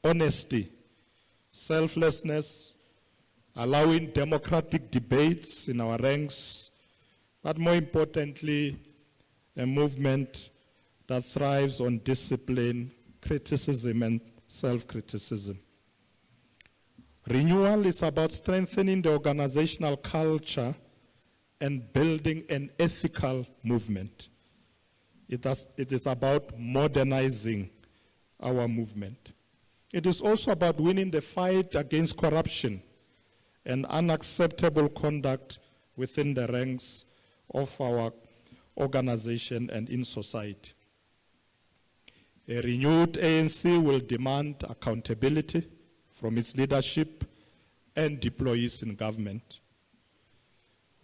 honesty, selflessness, allowing democratic debates in our ranks, but more importantly, a movement that thrives on discipline, criticism, and self-criticism. Renewal is about strengthening the organizational culture and building an ethical movement. It is about modernizing our movement. It is also about winning the fight against corruption and unacceptable conduct within the ranks of our organization and in society. A renewed ANC will demand accountability from its leadership and deployees in government.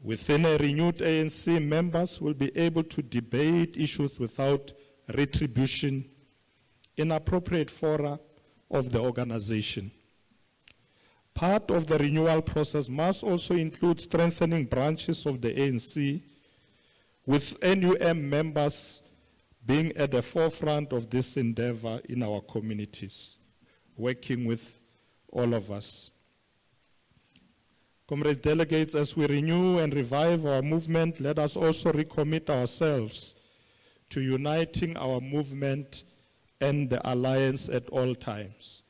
Within a renewed ANC, members will be able to debate issues without retribution in appropriate fora of the organization. Part of the renewal process must also include strengthening branches of the ANC, with NUM members being at the forefront of this endeavor in our communities, working with all of us. Comrade delegates, as we renew and revive our movement, let us also recommit ourselves to uniting our movement and the alliance at all times.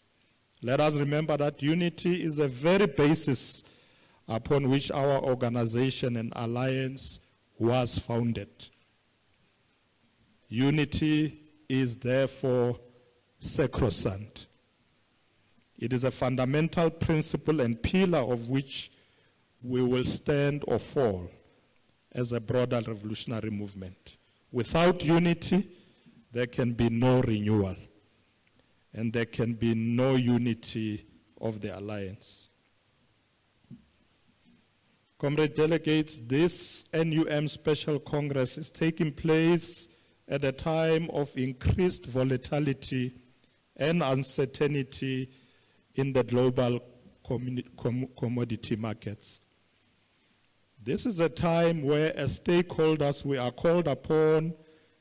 Let us remember that unity is the very basis upon which our organization and alliance was founded. Unity is therefore sacrosanct. It is a fundamental principle and pillar of which we will stand or fall as a broader revolutionary movement. Without unity, there can be no renewal, and there can be no unity of the alliance. Comrade delegates, this NUM Special Congress is taking place at a time of increased volatility and uncertainty in the global commodity markets. This is a time where, as stakeholders, we are called upon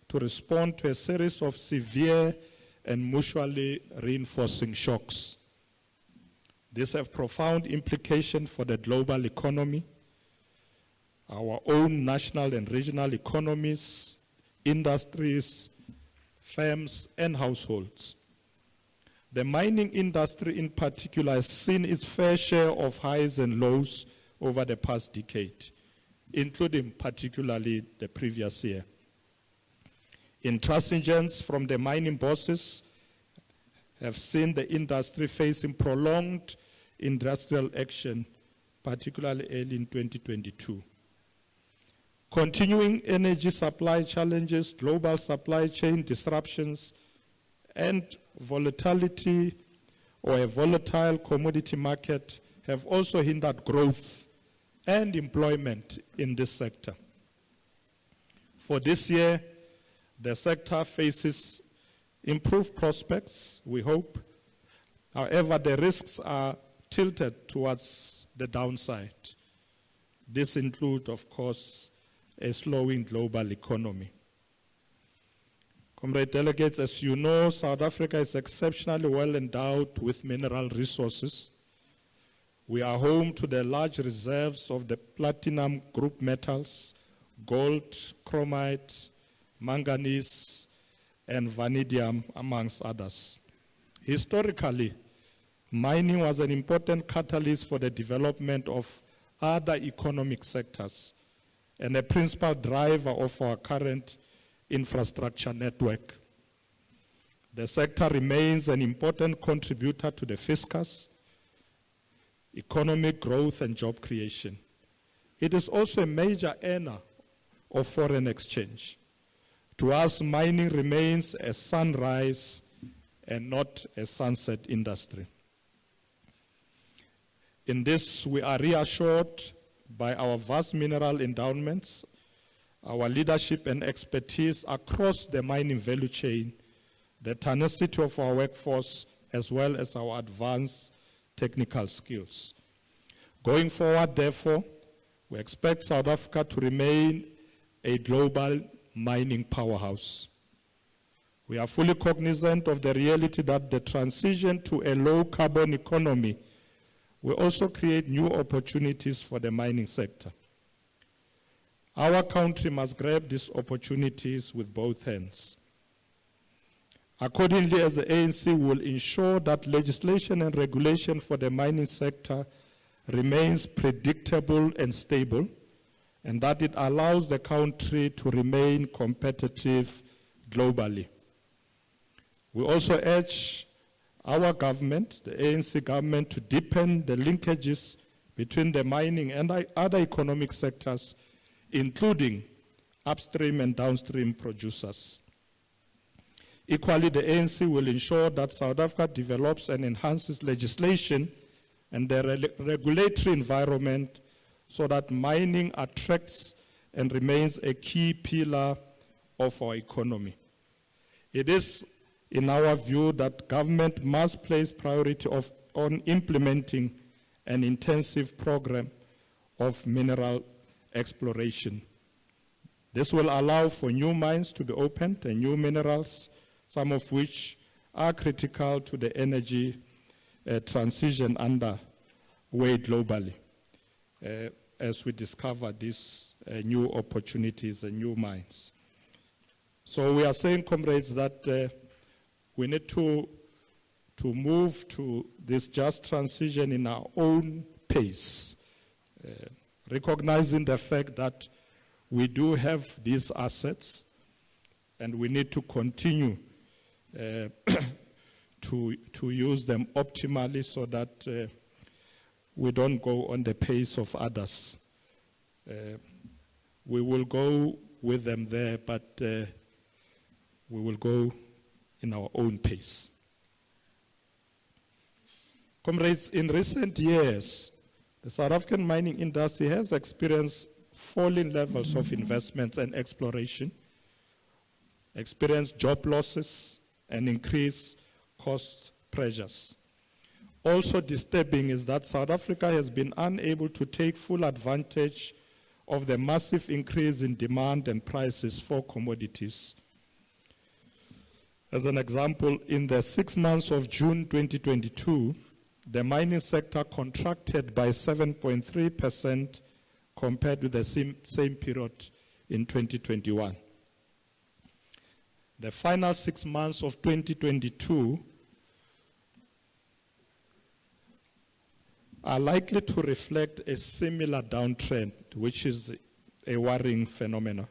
to respond to a series of severe and mutually reinforcing shocks. These have profound implications for the global economy, our own national and regional economies, industries, firms, and households. The mining industry in particular has seen its fair share of highs and lows over the past decade, including particularly the previous year. Intransigence from the mining bosses have seen the industry facing prolonged industrial action, particularly early in 2022. Continuing energy supply challenges, global supply chain disruptions, and volatility or a volatile commodity market have also hindered growth and employment in this sector. For this year, the sector faces improved prospects, we hope. However, the risks are tilted towards the downside. This includes, of course, a slowing global economy. Comrade delegates, as you know, South Africa is exceptionally well endowed with mineral resources. We are home to the large reserves of the platinum group metals, gold, chromite, manganese, and vanadium, amongst others. Historically, mining was an important catalyst for the development of other economic sectors and a principal driver of our current infrastructure network. The sector remains an important contributor to the fiscus, economic growth, and job creation. It is also a major earner of foreign exchange. To us, mining remains a sunrise and not a sunset industry. In this, we are reassured by our vast mineral endowments, our leadership and expertise across the mining value chain, the tenacity of our workforce, as well as our advanced technical skills. Going forward, therefore, we expect South Africa to remain a global mining powerhouse. We are fully cognizant of the reality that the transition to a low-carbon economy will also create new opportunities for the mining sector. Our country must grab these opportunities with both hands. Accordingly, as the ANC will ensure that legislation and regulation for the mining sector remains predictable and stable, and that it allows the country to remain competitive globally. We also urge our government, the ANC government, to deepen the linkages between the mining and other economic sectors, including upstream and downstream producers. Equally, the ANC will ensure that South Africa develops and enhances legislation and the regulatory environment so that mining attracts and remains a key pillar of our economy. It is, in our view, that government must place priority on implementing an intensive program of mineral exploration. This will allow for new mines to be opened and new minerals, some of which are critical to the energy transition underway globally, as we discover these new opportunities and new mines. So we are saying, comrades, that we need to move to this just transition in our own pace, recognizing the fact that we do have these assets and we need to continue to use them optimally so that we don't go on the pace of others. We will go with them there, but we will go in our own pace. Comrades, in recent years, the South African mining industry has experienced falling levels of investments and exploration, experienced job losses, and increased cost pressures. Also disturbing is that South Africa has been unable to take full advantage of the massive increase in demand and prices for commodities. As an example, in the 6 months of June 2022, the mining sector contracted by 7.3% compared with the same period in 2021. The final 6 months of 2022 are likely to reflect a similar downtrend, which is a worrying phenomenon.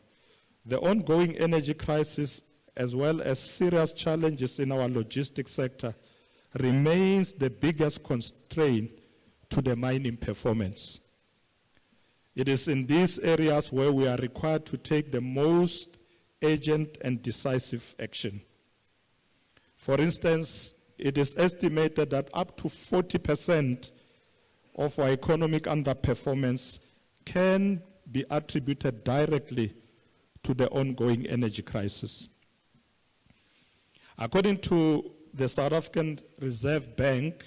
The ongoing energy crisis, as well as serious challenges in our logistics sector, remains the biggest constraint to the mining performance. It is in these areas where we are required to take the most urgent and decisive action. For instance, it is estimated that up to 40% of our economic underperformance can be attributed directly to the ongoing energy crisis. According to the South African Reserve Bank,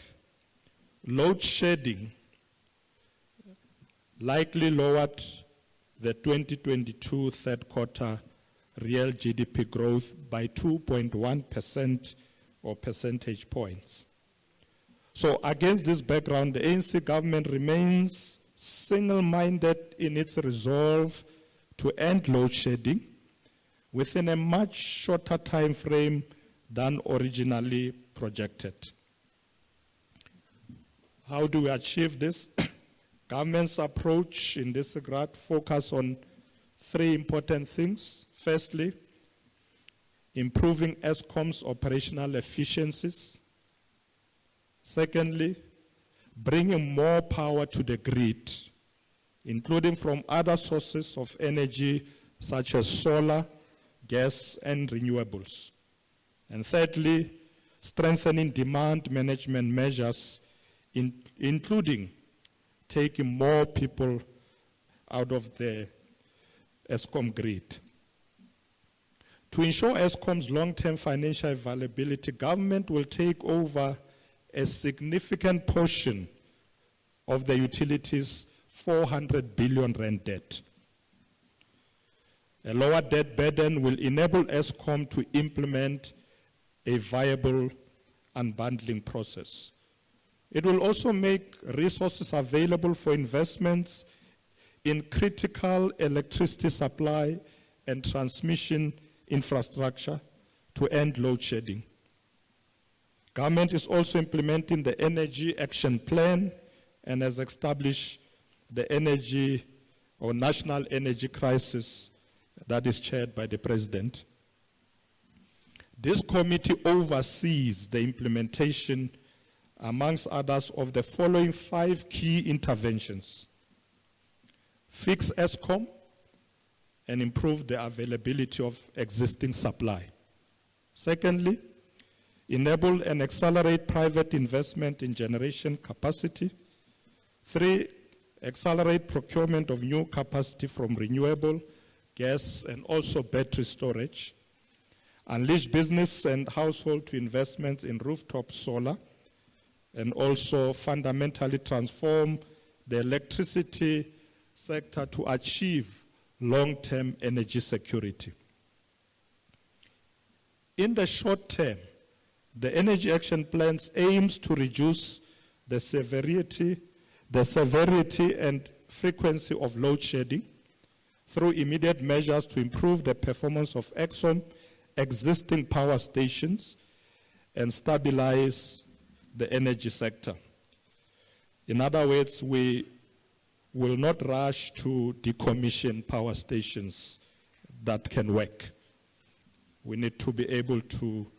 load shedding likely lowered the 2022 third quarter real GDP growth by 2.1% or percentage points. So against this background, the ANC government remains single-minded in its resolve to end load shedding within a much shorter time frame than originally projected. How do we achieve this? Government's approach in this regard focuses on three important things. Firstly, improving Eskom's operational efficiencies. Secondly, bringing more power to the grid, including from other sources of energy such as solar, gas, and renewables. And thirdly, strengthening demand management measures, including taking more people out of the Eskom grid. To ensure Eskom's long-term financial viability, government will take over a significant portion of the utilities' 400 billion rand debt. A lower debt burden will enable Eskom to implement a viable unbundling process. It will also make resources available for investments in critical electricity supply and transmission infrastructure to end load shedding. Government is also implementing the Energy Action Plan and has established the Energy or National Energy Crisis that is chaired by the President. This committee oversees the implementation, amongst others, of the following 5 key interventions: fix ESCOM and improve the availability of existing supply. Secondly, enable and accelerate private investment in generation capacity. 3, accelerate procurement of new capacity from renewable gas and also battery storage. Unleash business and household to investments in rooftop solar, and also fundamentally transform the electricity sector to achieve long-term energy security. In the short term, the Energy Action Plan aims to reduce the severity and frequency of load shedding through immediate measures to improve the performance of existing power stations and stabilize the energy sector. In other words, we will not rush to decommission power stations that can work. We need to be able to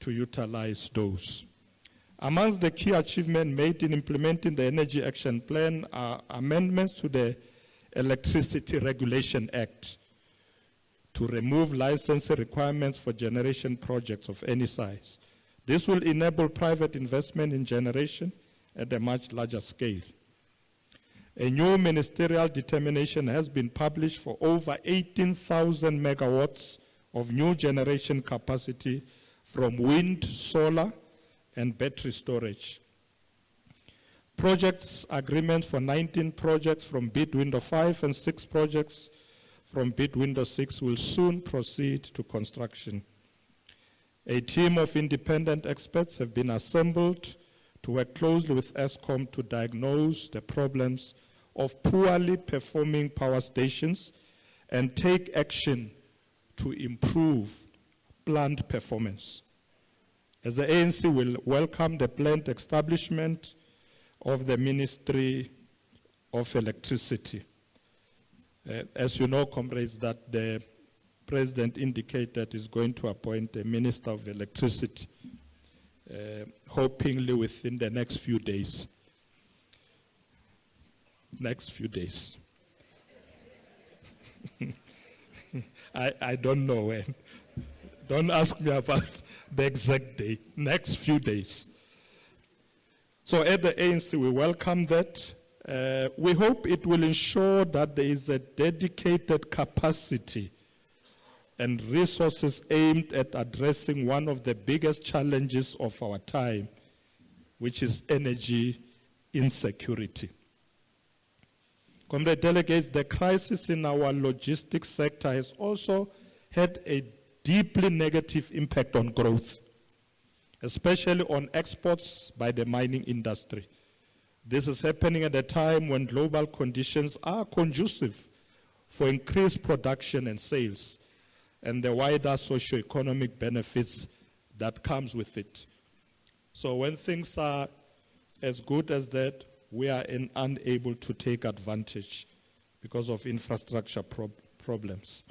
utilize those. Amongst the key achievements made in implementing the Energy Action Plan are amendments to the Electricity Regulation Act to remove licensing requirements for generation projects of any size. This will enable private investment in generation at a much larger scale. A new ministerial determination has been published for over 18,000 megawatts of new generation capacity from wind, solar, and battery storage. Projects agreements for 19 projects from bid window 5 and 6 projects from bid window 6 will soon proceed to construction. A team of independent experts have been assembled to work closely with ESCOM to diagnose the problems of poorly performing power stations and take action to improve plant performance. As the ANC will welcome the planned establishment of the Ministry of Electricity. As you know, comrades, that the President indicated is going to appoint a Minister of Electricity, hopefully within the next few days. Next few days. I don't know when. Don't ask me about the exact day. Next few days. So at the ANC, we welcome that. We hope it will ensure that there is a dedicated capacity and resources aimed at addressing one of the biggest challenges of our time, which is energy insecurity. Comrade delegates, the crisis in our logistics sector has also had a deeply negative impact on growth, especially on exports by the mining industry. This is happening at a time when global conditions are conducive for increased production and sales, and the wider socio-economic benefits that comes with it. So when things are as good as that, we are unable to take advantage because of infrastructure problems.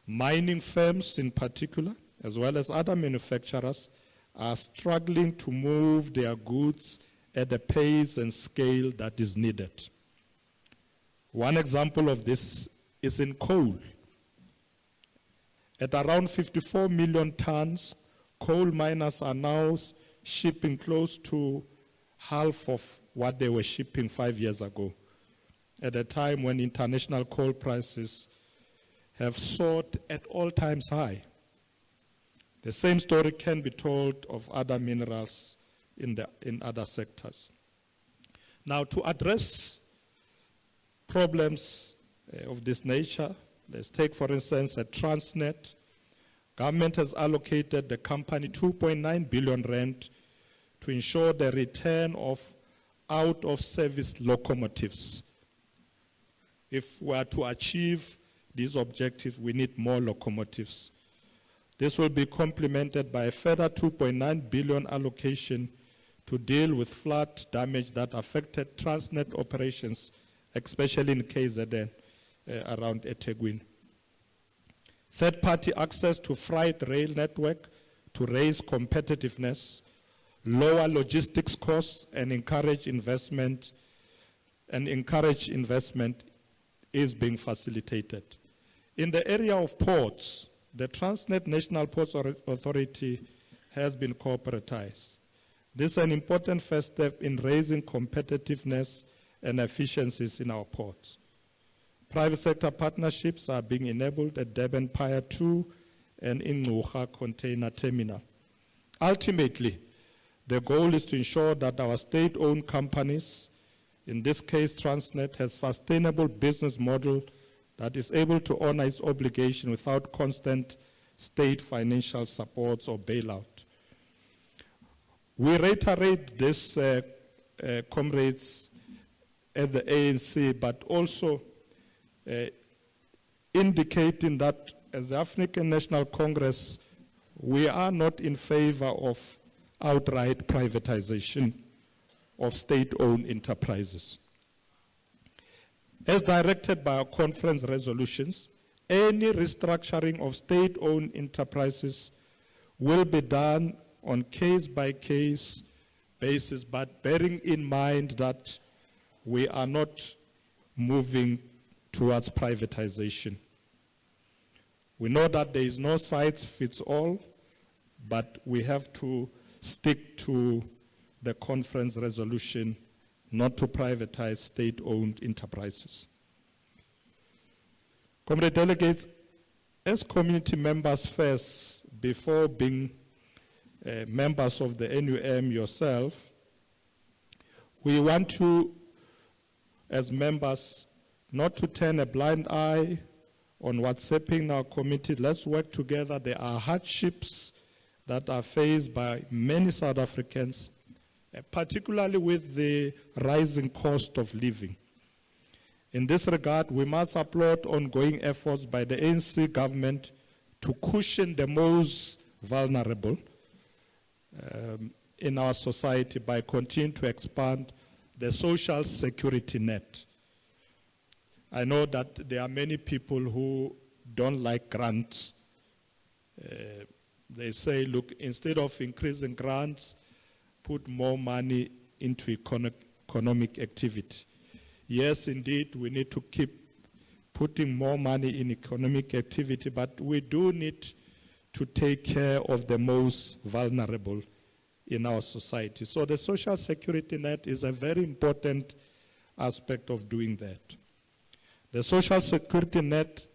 Mining firms in particular, as well as other manufacturers, are struggling to move their goods at the pace and scale that is needed. One example of this is in coal. At around 54 million tons, coal miners are now shipping close to half of what they were shipping 5 years ago, at a time when international coal prices have soared at all-time high. The same story can be told of other minerals in other sectors. Now, to address problems of this nature, let's take, for instance, at Transnet. Government has allocated the company 2.9 billion rand to ensure the return of out-of-service locomotives. If we are to achieve these objectives, we need more locomotives. This will be complemented by a further 2.9 billion allocation to deal with flood damage that affected Transnet operations, especially in KZN around eThekwini. Third-party access to freight rail network to raise competitiveness, lower logistics costs, and encourage investment is being facilitated. In the area of ports, the Transnet National Ports Authority has been corporatized. This is an important first step in raising competitiveness and efficiencies in our ports. Private sector partnerships are being enabled at Durban Pier 2 and Ingcuka Container Terminal. Ultimately, the goal is to ensure that our state-owned companies, in this case Transnet, has sustainable business model that is able to honor its obligation without constant state financial supports or bailout. We reiterate this, comrades at the ANC, but also indicating that as the African National Congress, we are not in favor of outright privatization of state-owned enterprises. As directed by our conference resolutions, any restructuring of state-owned enterprises will be done on case-by-case basis, but bearing in mind that we are not moving towards privatization. We know that there is no size-fits-all, but we have to stick to the conference resolution not to privatize state-owned enterprises. Comrade delegates, as community members first, before being members of the NUM yourself, we want to, as members, not to turn a blind eye on what's happening in our community. Let's work together. There are hardships that are faced by many South Africans, particularly with the rising cost of living. In this regard, we must applaud ongoing efforts by the ANC government to cushion the most vulnerable in our society by continuing to expand the social security net. I know that there are many people who don't like grants. They say, look, instead of increasing grants, put more money into economic activity. Yes, indeed, we need to keep putting more money in economic activity, but we do need to take care of the most vulnerable in our society. So the social security net is a very important aspect of doing that. The social security net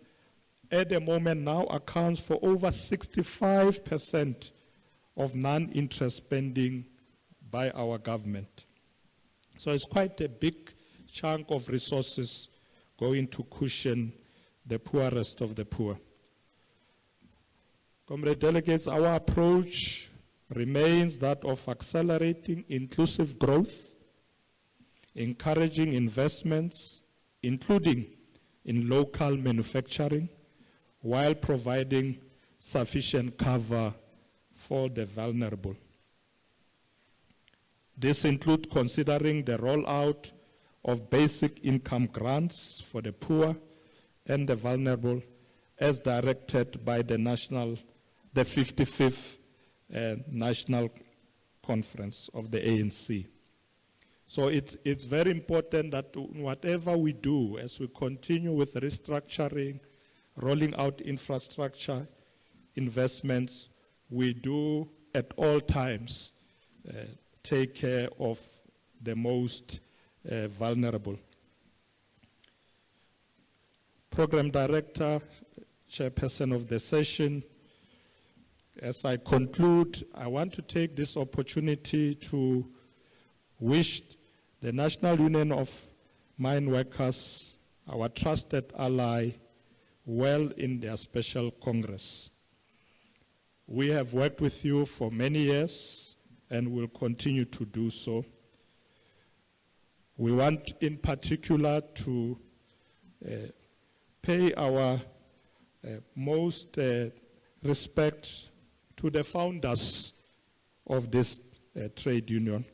at the moment now accounts for over 65% of non-interest spending by our government. So it's quite a big chunk of resources going to cushion the poorest of the poor. Comrade delegates, our approach remains that of accelerating inclusive growth, encouraging investments, including in local manufacturing, while providing sufficient cover for the vulnerable. This includes considering the rollout of basic income grants for the poor and the vulnerable as directed by the 55th National Conference of the ANC. So it's very important that whatever we do as we continue with restructuring, rolling out infrastructure investments, we do at all times take care of the most vulnerable. Program Director, Chairperson of the session, as I conclude, I want to take this opportunity to wish the National Union of Mine Workers, our trusted ally, well in their special congress. We have worked with you for many years and will continue to do so. We want in particular to pay our most respect to the founders of this trade union,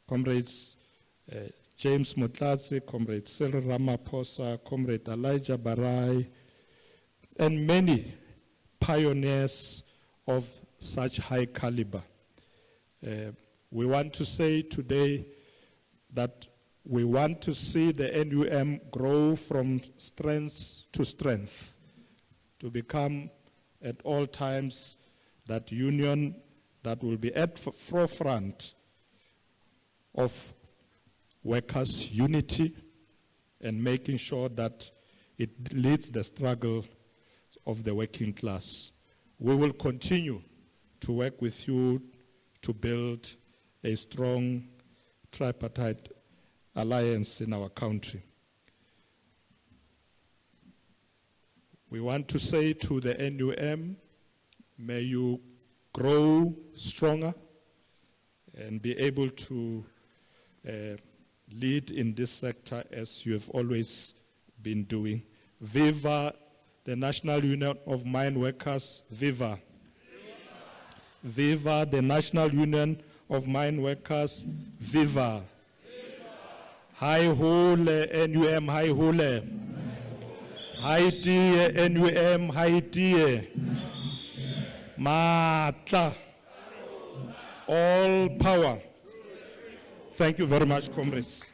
Comrades James Motlatsi, Comrade Cyril Ramaphosa, Comrade Elijah Barai, and many pioneers of such high caliber. We want to say today that we want to see the NUM grow from strength to strength, to become at all times that union that will be at forefront of workers' unity and making sure that it leads the struggle of the working class. We will continue to work with you to build a strong tripartite alliance in our country. We want to say to the NUM, may you grow stronger and be able to lead in this sector as you have always been doing. Viva the National Union of Mine Workers, viva. Viva the National Union of Mine Workers, viva. Hi hole NUM, hi hole. Hi die NUM, hi die. Matla. All power. Thank you very much, comrades.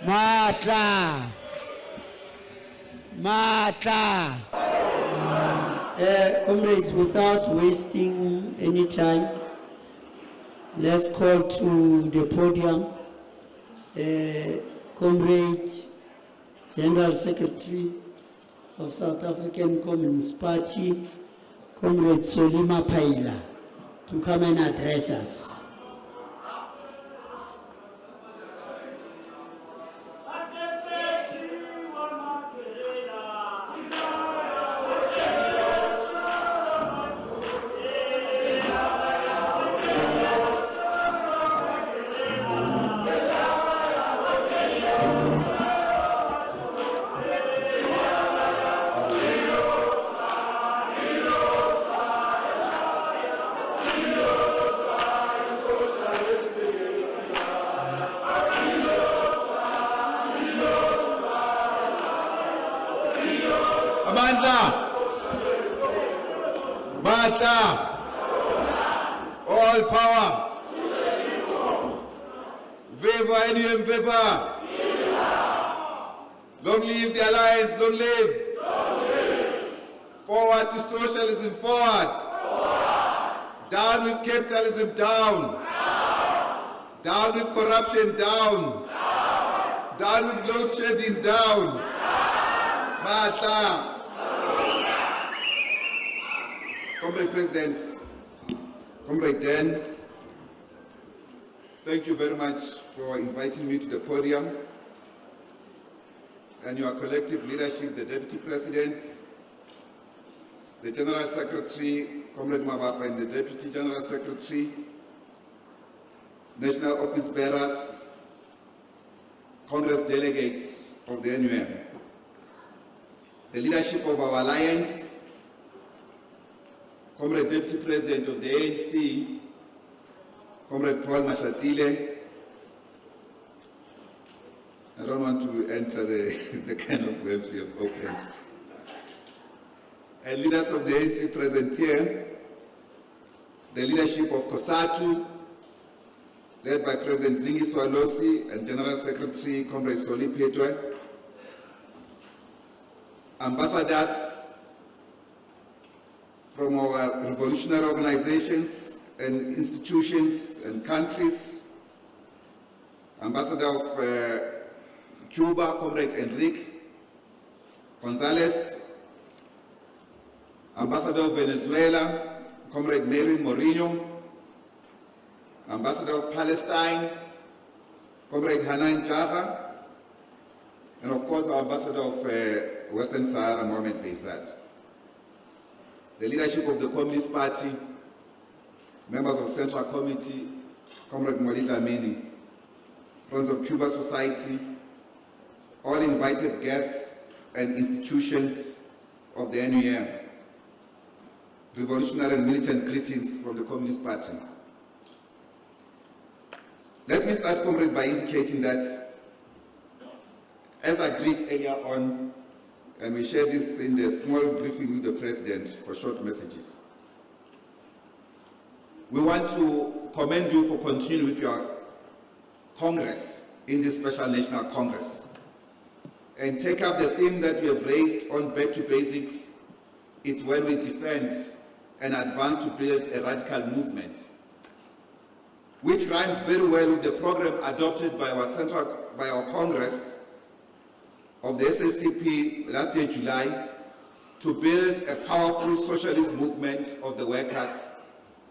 Matla. Matla. Comrades, without wasting any time, let's call to the podium Comrade General Secretary of South African Communist Party, Comrade Solima Paila, to come and address us. All power. Viva NUM, viva. Long live the alliance, long live. Forward to socialism, forward. Down with capitalism, down. Down with corruption, down. Down with load shedding, down. Matla. Comrade President, Comrade Dan, thank you very much for inviting me to the podium, and your collective leadership, the Deputy President, the General Secretary, Comrade Mabapa and the Deputy General Secretary, National Office Bearers, Congress delegates of the NUM, the leadership of our alliance, Comrade Deputy President of the ANC, Comrade Paul Mashatile. I don't want to enter the kind of webs we have opened. And leaders of the ANC present here, the leadership of COSATU, led by President Zingi Swalosi and General Secretary Comrade Soli Petwe, ambassadors from our revolutionary organizations and institutions and countries, Ambassador of Cuba, Comrade Enrique Gonzalez, Ambassador of Venezuela, Comrade Mary Moreno, Ambassador of Palestine, Comrade Hanan Java, and of course our Ambassador of Western Sahara, Mohamed Beizat. The leadership of the Communist Party, members of Central Committee, Comrade Molita Amini, Friends of Cuba Society, all invited guests and institutions of the NUM, revolutionary and militant greetings from the Communist Party. Let me start, Comrade, by indicating that, as agreed earlier on, and we shared this in the small briefing with the President for short messages, we want to commend you for continuing with your Congress in this special National Congress and take up the theme that we have raised on back to basics. It's when we defend and advance to build a radical movement, which rhymes very well with the program adopted by our Congress of the SACP last year, July, to build a powerful socialist movement of the workers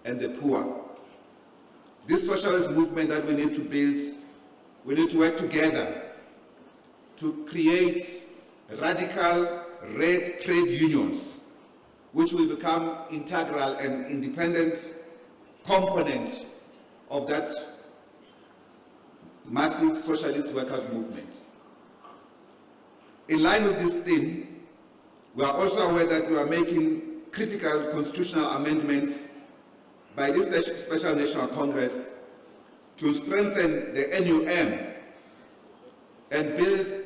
and the poor. This socialist movement that we need to build, we need to work together to create radical red trade unions, which will become integral and independent component of that massive socialist workers' movement. In line with this theme, we are also aware that we are making critical constitutional amendments by this Special National Congress to strengthen the NUM and build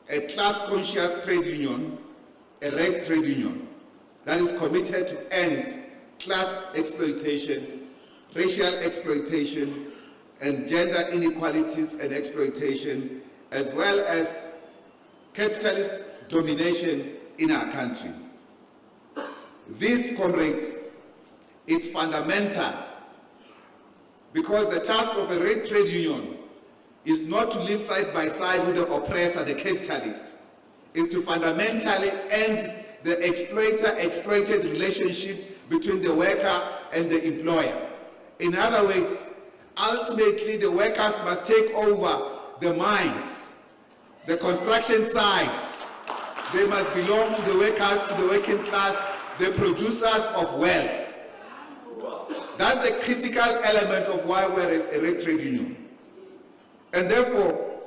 a class-conscious trade union, a red trade union, that is committed to end class exploitation, racial exploitation, and gender inequalities and exploitation, as well as capitalist domination in our country. This, comrades, is fundamental, because the task of a red trade union is not to live side by side with the oppressor, the capitalist. It's to fundamentally end the exploiter-exploited relationship between the worker and the employer. In other words, ultimately the workers must take over the mines, the construction sites. They must belong to the workers, to the working class, the producers of wealth. That's the critical element of why we're a red trade union. And therefore,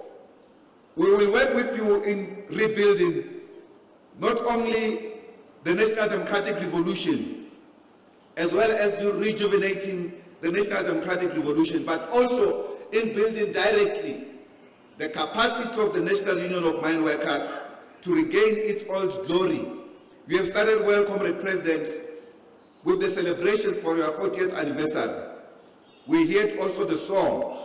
we will work with you in rebuilding not only the National Democratic Revolution, as well as you rejuvenating the National Democratic Revolution, but also in building directly the capacity of the National Union of Mine Workers to regain its old glory. We have started well, Comrade President, with the celebrations for your 40th anniversary. We heard also the song.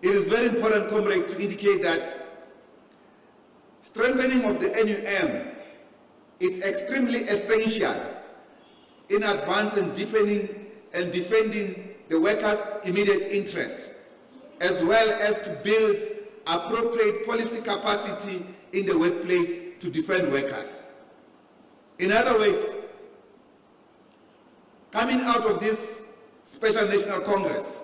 It is very important, Comrade, to indicate that strengthening of the NUM is extremely essential in advancing, deepening, and defending the workers' immediate interest, as well as to build appropriate policy capacity in the workplace to defend workers. In other words, coming out of this Special National Congress,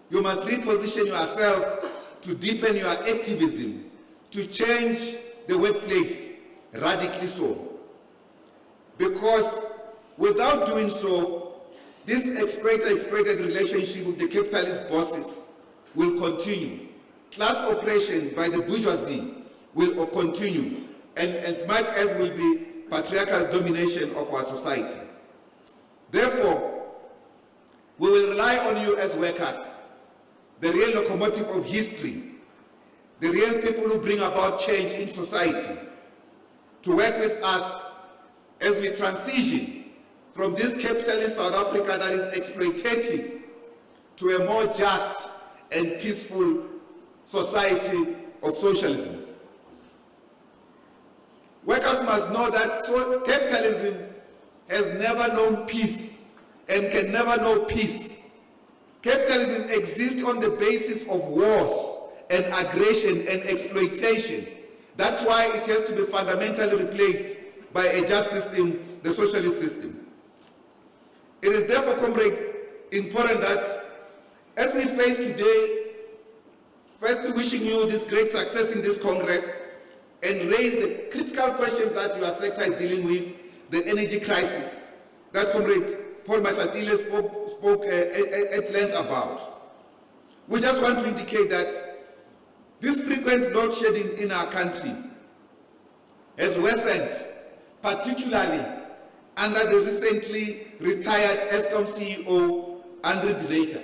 you must reposition yourself to deepen your activism, to change the workplace radically so. Because Without doing so, this exploiter-exploited relationship with the capitalist bosses will continue. Class oppression by the bourgeoisie will continue, and as much as will be patriarchal domination of our society. Therefore, we will rely on you as workers, the real locomotive of history, the real people who bring about change in society, to work with us as we transition from this capitalist South Africa that is exploitative to a more just and peaceful society of socialism. Workers must know that capitalism has never known peace and can never know peace. Capitalism exists on the basis of wars and aggression and exploitation. That's why it has to be fundamentally replaced by a just system, the socialist system. It is therefore, comrade, important that as we face today, firstly wishing you this great success in this Congress and raise the critical questions that your sector is dealing with, the energy crisis that comrade Paul Mashatile spoke at length about. We just want to indicate that this frequent load shedding in our country has worsened, particularly under the recently retired Eskom CEO, Andre de Ruyter.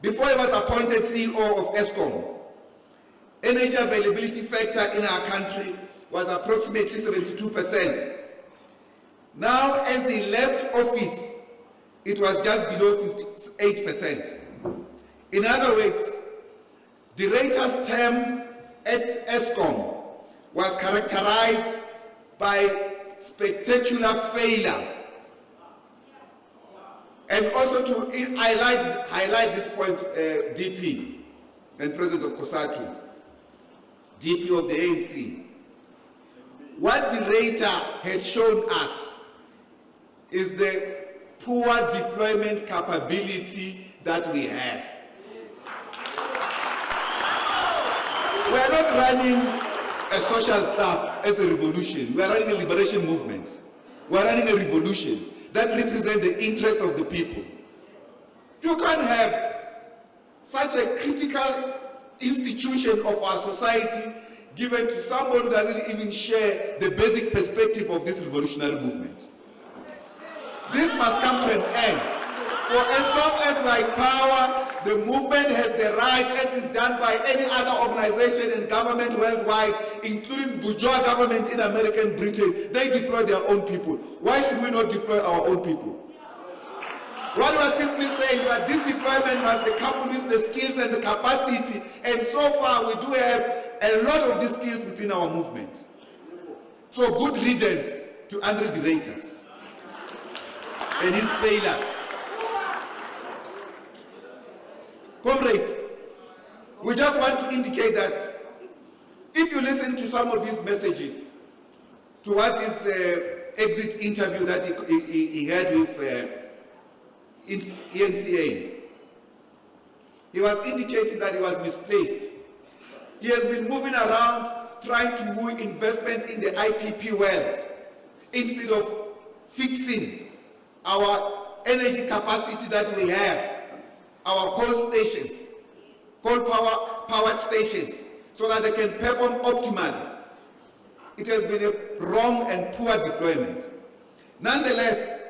Before he was appointed CEO of Eskom, energy availability factor in our country was approximately 72%. Now, as he left office, it was just below 58%. In other words, de Ruyter's term at Eskom was characterized by spectacular failure. And also to highlight this point, DP and President of COSATU, DP of the ANC, what de Ruyter had shown us is the poor deployment capability that we have. We are not running a social club as a revolution. We are running a liberation movement. We are running a revolution that represents the interests of the people. You can't have such a critical institution of our society given to somebody who doesn't even share the basic perspective of this revolutionary movement. This must come to an end. For as long as by power, the movement has the right, as is done by any other organization and government worldwide, including bourgeois government in America and Britain, they deploy their own people. Why should we not deploy our own people? What we are simply saying is that this deployment must be coupled with the skills and the capacity, and so far we do have a lot of these skills within our movement. So good riddance to Andre de Ruyter and his failures. Comrades, we just want to indicate that if you listen to some of his messages towards his exit interview that he had with ENCA, he was indicating that he was misplaced. He has been moving around trying to woo investment in the IPP world instead of fixing our energy capacity that we have, our coal stations, coal-powered stations, so that they can perform optimally. It has been a wrong and poor deployment. Nonetheless,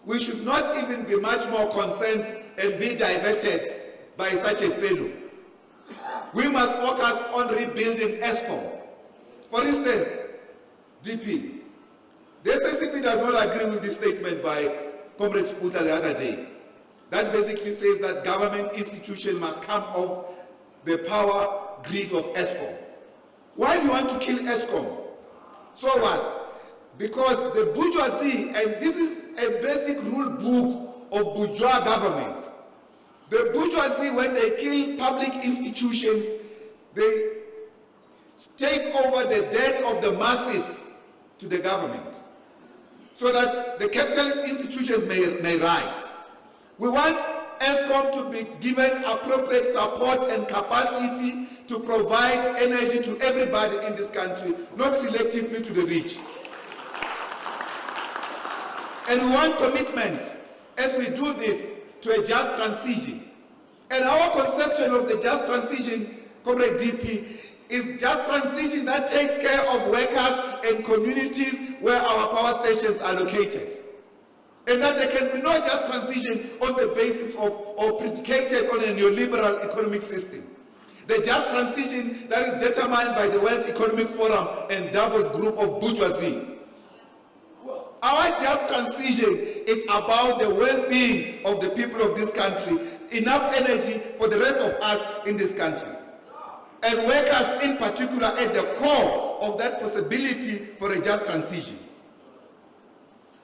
we should not even be much more concerned and be diverted by such a failure. We must focus on rebuilding Eskom. For instance, DP, the SABC does not agree with this statement by Comrade Sputa the other day. That basically says that government institution must come off the power grid of Eskom. Why do you want to kill Eskom? So what? Because the bourgeoisie, and this is a basic rule book of bourgeois governments, the bourgeoisie, when they kill public institutions, they take over the debt of the masses to the government, so that the capitalist institutions may rise. We want Eskom to be given appropriate support and capacity to provide energy to everybody in this country, not selectively to the rich. And we want commitment as we do this to a just transition. And our conception of the just transition, Comrade DP, is just transition that takes care of workers and communities where our power stations are located. And that there can be no just transition on the basis of or predicated on a neoliberal economic system. The just transition that is determined by the World Economic Forum and Davos group of bourgeoisie. Our just transition is about the well-being of the people of this country, enough energy for the rest of us in this country. And workers in particular at the core of that possibility for a just transition.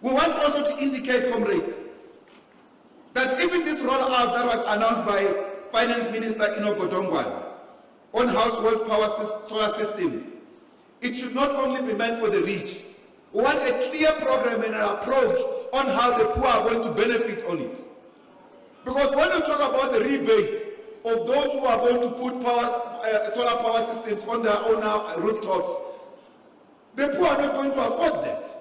We want also to indicate, comrades, that even this rollout that was announced by Finance Minister Ino Godongwana on household power solar system, it should not only be meant for the rich. We want a clear program and an approach on how the poor are going to benefit on it. Because when you talk about the rebate of those who are going to put solar power systems on their own rooftops, the poor are not going to afford that.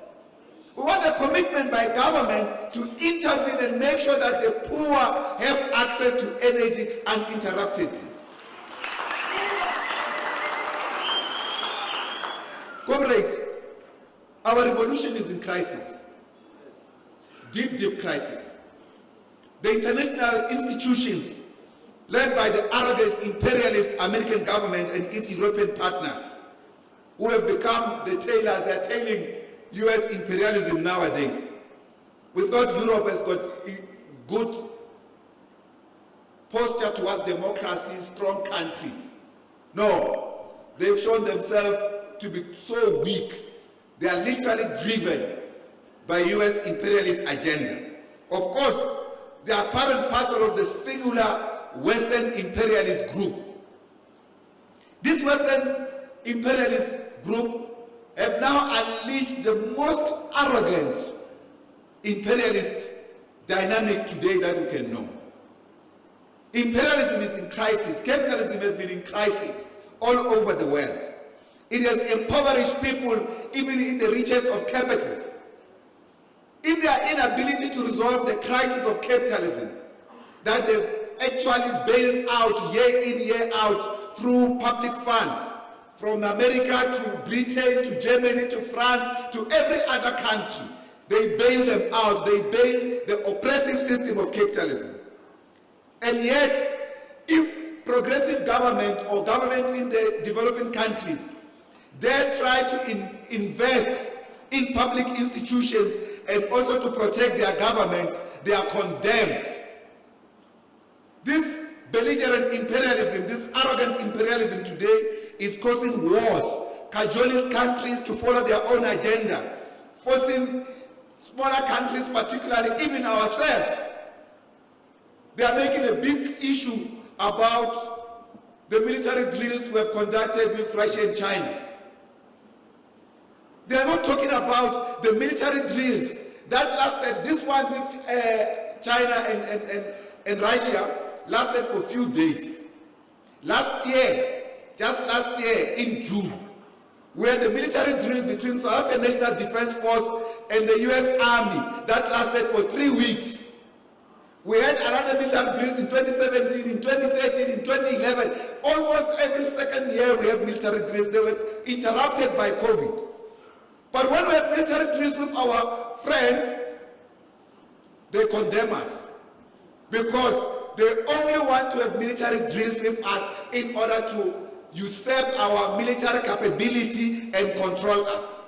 We want a commitment by government to intervene and make sure that the poor have access to energy uninterruptedly. Comrades, our revolution is in crisis. Deep, deep crisis. The international institutions led by the arrogant imperialist American government and its European partners, who have become the tailors, they're tailing US imperialism nowadays. We thought Europe has got a good posture towards democracy, strong countries. No, they've shown themselves to be so weak. They are literally driven by US imperialist agenda. Of course, they are part and parcel of the singular Western imperialist group. This Western imperialist group have now unleashed the most arrogant imperialist dynamic today that we can know. Imperialism is in crisis. Capitalism has been in crisis all over the world. It has impoverished people even in the richest of capitalists. In their inability to resolve the crisis of capitalism that they've actually bailed out year in, year out through public funds, from America to Britain to Germany to France to every other country. They bail them out. They bail the oppressive system of capitalism. And yet, if progressive government or government in the developing countries dare try to invest in public institutions and also to protect their governments, they are condemned. This belligerent imperialism, this arrogant imperialism today is causing wars, cajoling countries to follow their own agenda, forcing smaller countries, particularly even ourselves. They are making a big issue about the military drills we have conducted with Russia and China. They are not talking about the military drills that lasted, this one with China and Russia, lasted for a few days. Last year, just last year in June, where the military drills between South African National Defense Force and the US Army that lasted for 3 weeks. We had another military drills in 2017, in 2013, in 2011. Almost every second year we have military drills. They were interrupted by COVID. But when we have military drills with our friends, they condemn us because they only want to have military drills with us in order to usurp our military capability and control us.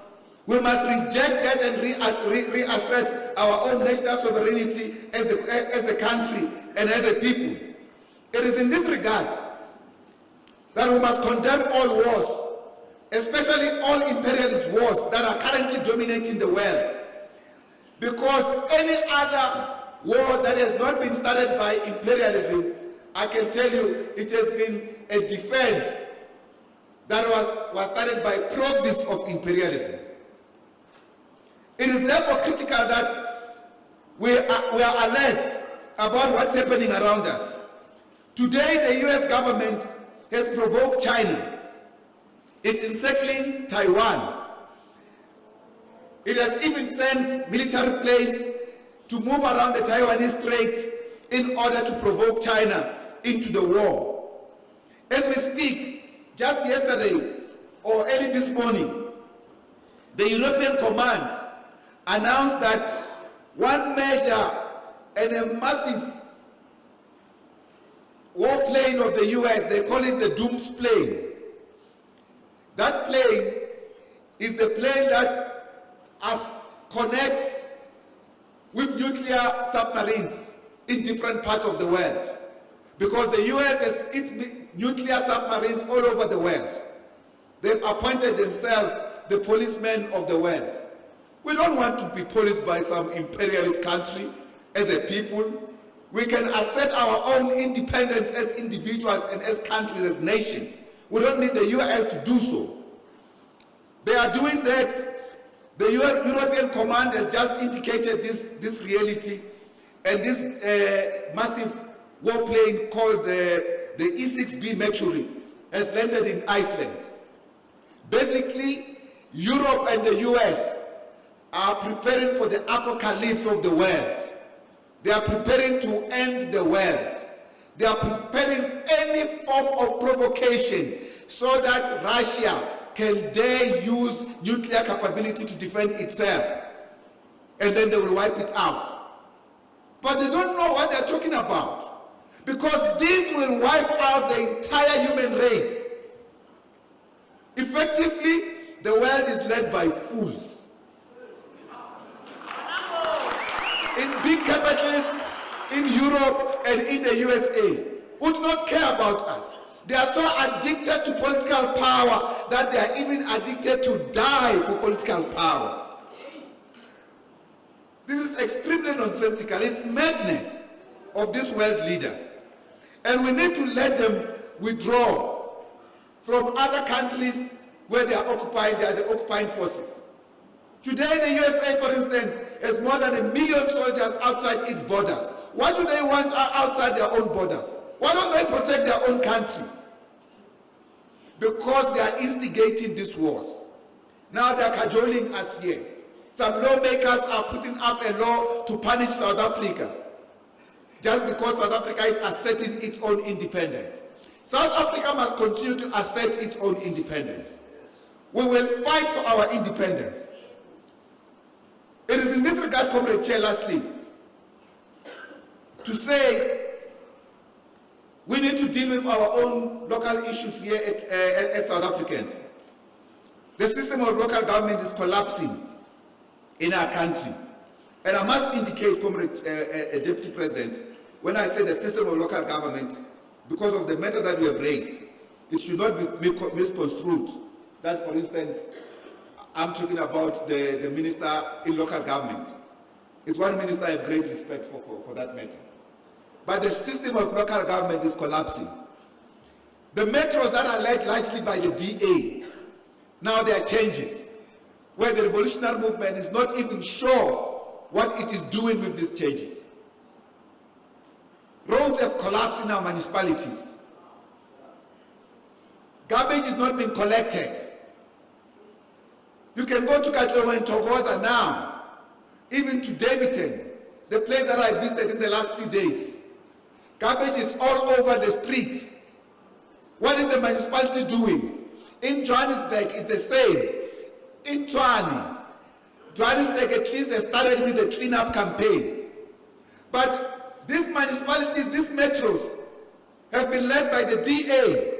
We must reject that and reassert our own national sovereignty as a country and as a people. It is in this regard that we must condemn all wars, especially all imperialist wars that are currently dominating the world. Because any other war that has not been started by imperialism, I can tell you it has been a defense that was started by proxies of imperialism. It is therefore critical that we are alert about what's happening around us. Today, the US government has provoked China. It's encircling Taiwan. It has even sent military planes to move around the Taiwanese Strait in order to provoke China into the war. As we speak, just yesterday or early this morning, the European Command announced that one major and a massive warplane of the US, they call it the Dooms plane. That plane is the plane that connects with nuclear submarines in different parts of the world. Because the US has its nuclear submarines all over the world. They've appointed themselves the policemen of the world. We don't want to be policed by some imperialist country as a people. We can assert our own independence as individuals and as countries, as nations. We don't need the US to do so. They are doing that. The European Command has just indicated this reality, and this massive warplane called the E-6B Mercury has landed in Iceland. Basically, Europe and the US are preparing for the apocalypse of the world. They are preparing to end the world. They are preparing any form of provocation so that Russia can dare use nuclear capability to defend itself, and then they will wipe it out. But they don't know what they're talking about, because this will wipe out the entire human race. Effectively, the world is led by fools. In big capitalists in Europe and in the USA who do not care about us. They are so addicted to political power that they are even addicted to die for political power. This is extremely nonsensical. It's madness of these world leaders. And we need to let them withdraw from other countries where they are occupying, they are the occupying forces. Today, the USA, for instance, has more than 1 million soldiers outside its borders. What do they want outside their own borders? Why don't they protect their own country? Because they are instigating these wars. Now they are cajoling us here. Some lawmakers are putting up a law to punish South Africa just because South Africa is asserting its own independence. South Africa must continue to assert its own independence. We will fight for our independence. It is in this regard, Comrade Chair, lastly, to say we need to deal with our own local issues here as South Africans. The system of local government is collapsing in our country. And I must indicate, Comrade Deputy President, when I say the system of local government, because of the matter that we have raised, it should not be misconstrued. That, for instance, I'm talking about the minister in local government. It's one minister I have great respect for that matter. But the system of local government is collapsing. The metros that are led largely by the DA, now there are changes, where the revolutionary movement is not even sure what it is doing with these changes. Roads have collapsed in our municipalities. Garbage is not being collected. You can go to Katleho and Togoza now, even to Davidton, the place that I visited in the last few days. Garbage is all over the street. What is the municipality doing? In Johannesburg, it's the same. In Tshwane, Johannesburg at least has started with a cleanup campaign. But these municipalities, these metros, have been led by the DA.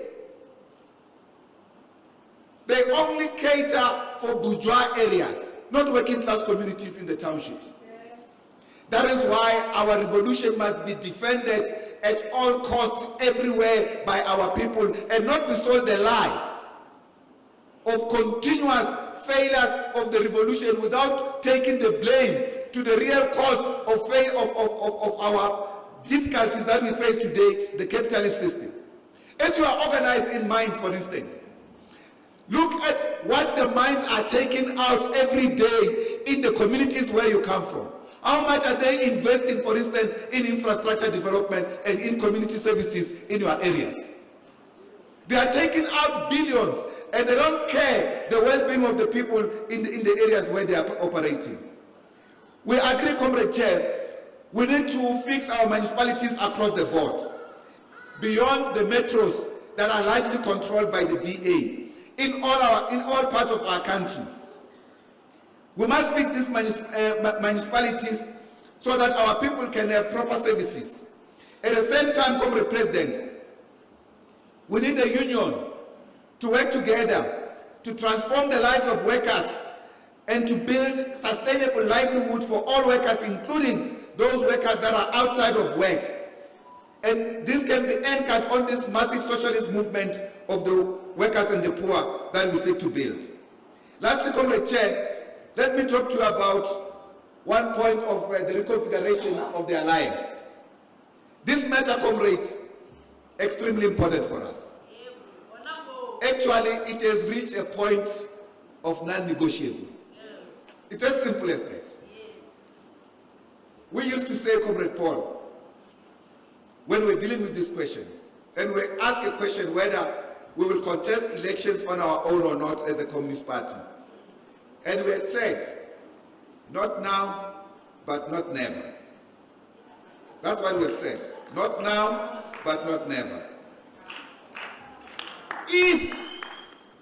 They only cater for bourgeois areas, not working class communities in the townships. Yes. That is why our revolution must be defended at all costs everywhere by our people, and not be sold the lie of continuous failures of the revolution without taking the blame to the real cause of our difficulties that we face today, the capitalist system. As you are organized in mines, for instance, look at what the mines are taking out every day in the communities where you come from. How much are they investing, for instance, in infrastructure development and in community services in your areas? They are taking out billions. and they don't care the well-being of the people in the areas where they are operating. We agree, Comrade Chair, we need to fix our municipalities across the board, beyond the metros that are largely controlled by the DA, in all parts of our country. We must fix these municipalities so that our people can have proper services. At the same time, Comrade President, we need a union to work together to transform the lives of workers and to build sustainable livelihood for all workers, including those workers that are outside of work. And this can be anchored on this massive socialist movement of the workers and the poor that we seek to build. Lastly, Comrade Chair, let me talk to you about one point of the reconfiguration of the alliance. This matter, comrades, extremely important for us. Actually, it has reached a point of non-negotiable. It's as simple as that. We used to say, Comrade Paul, when we're dealing with this question, and we ask a question whether we will contest elections on our own or not as the Communist Party. And we had said, not now, but not never. That's what we have said. Not now, but not never. If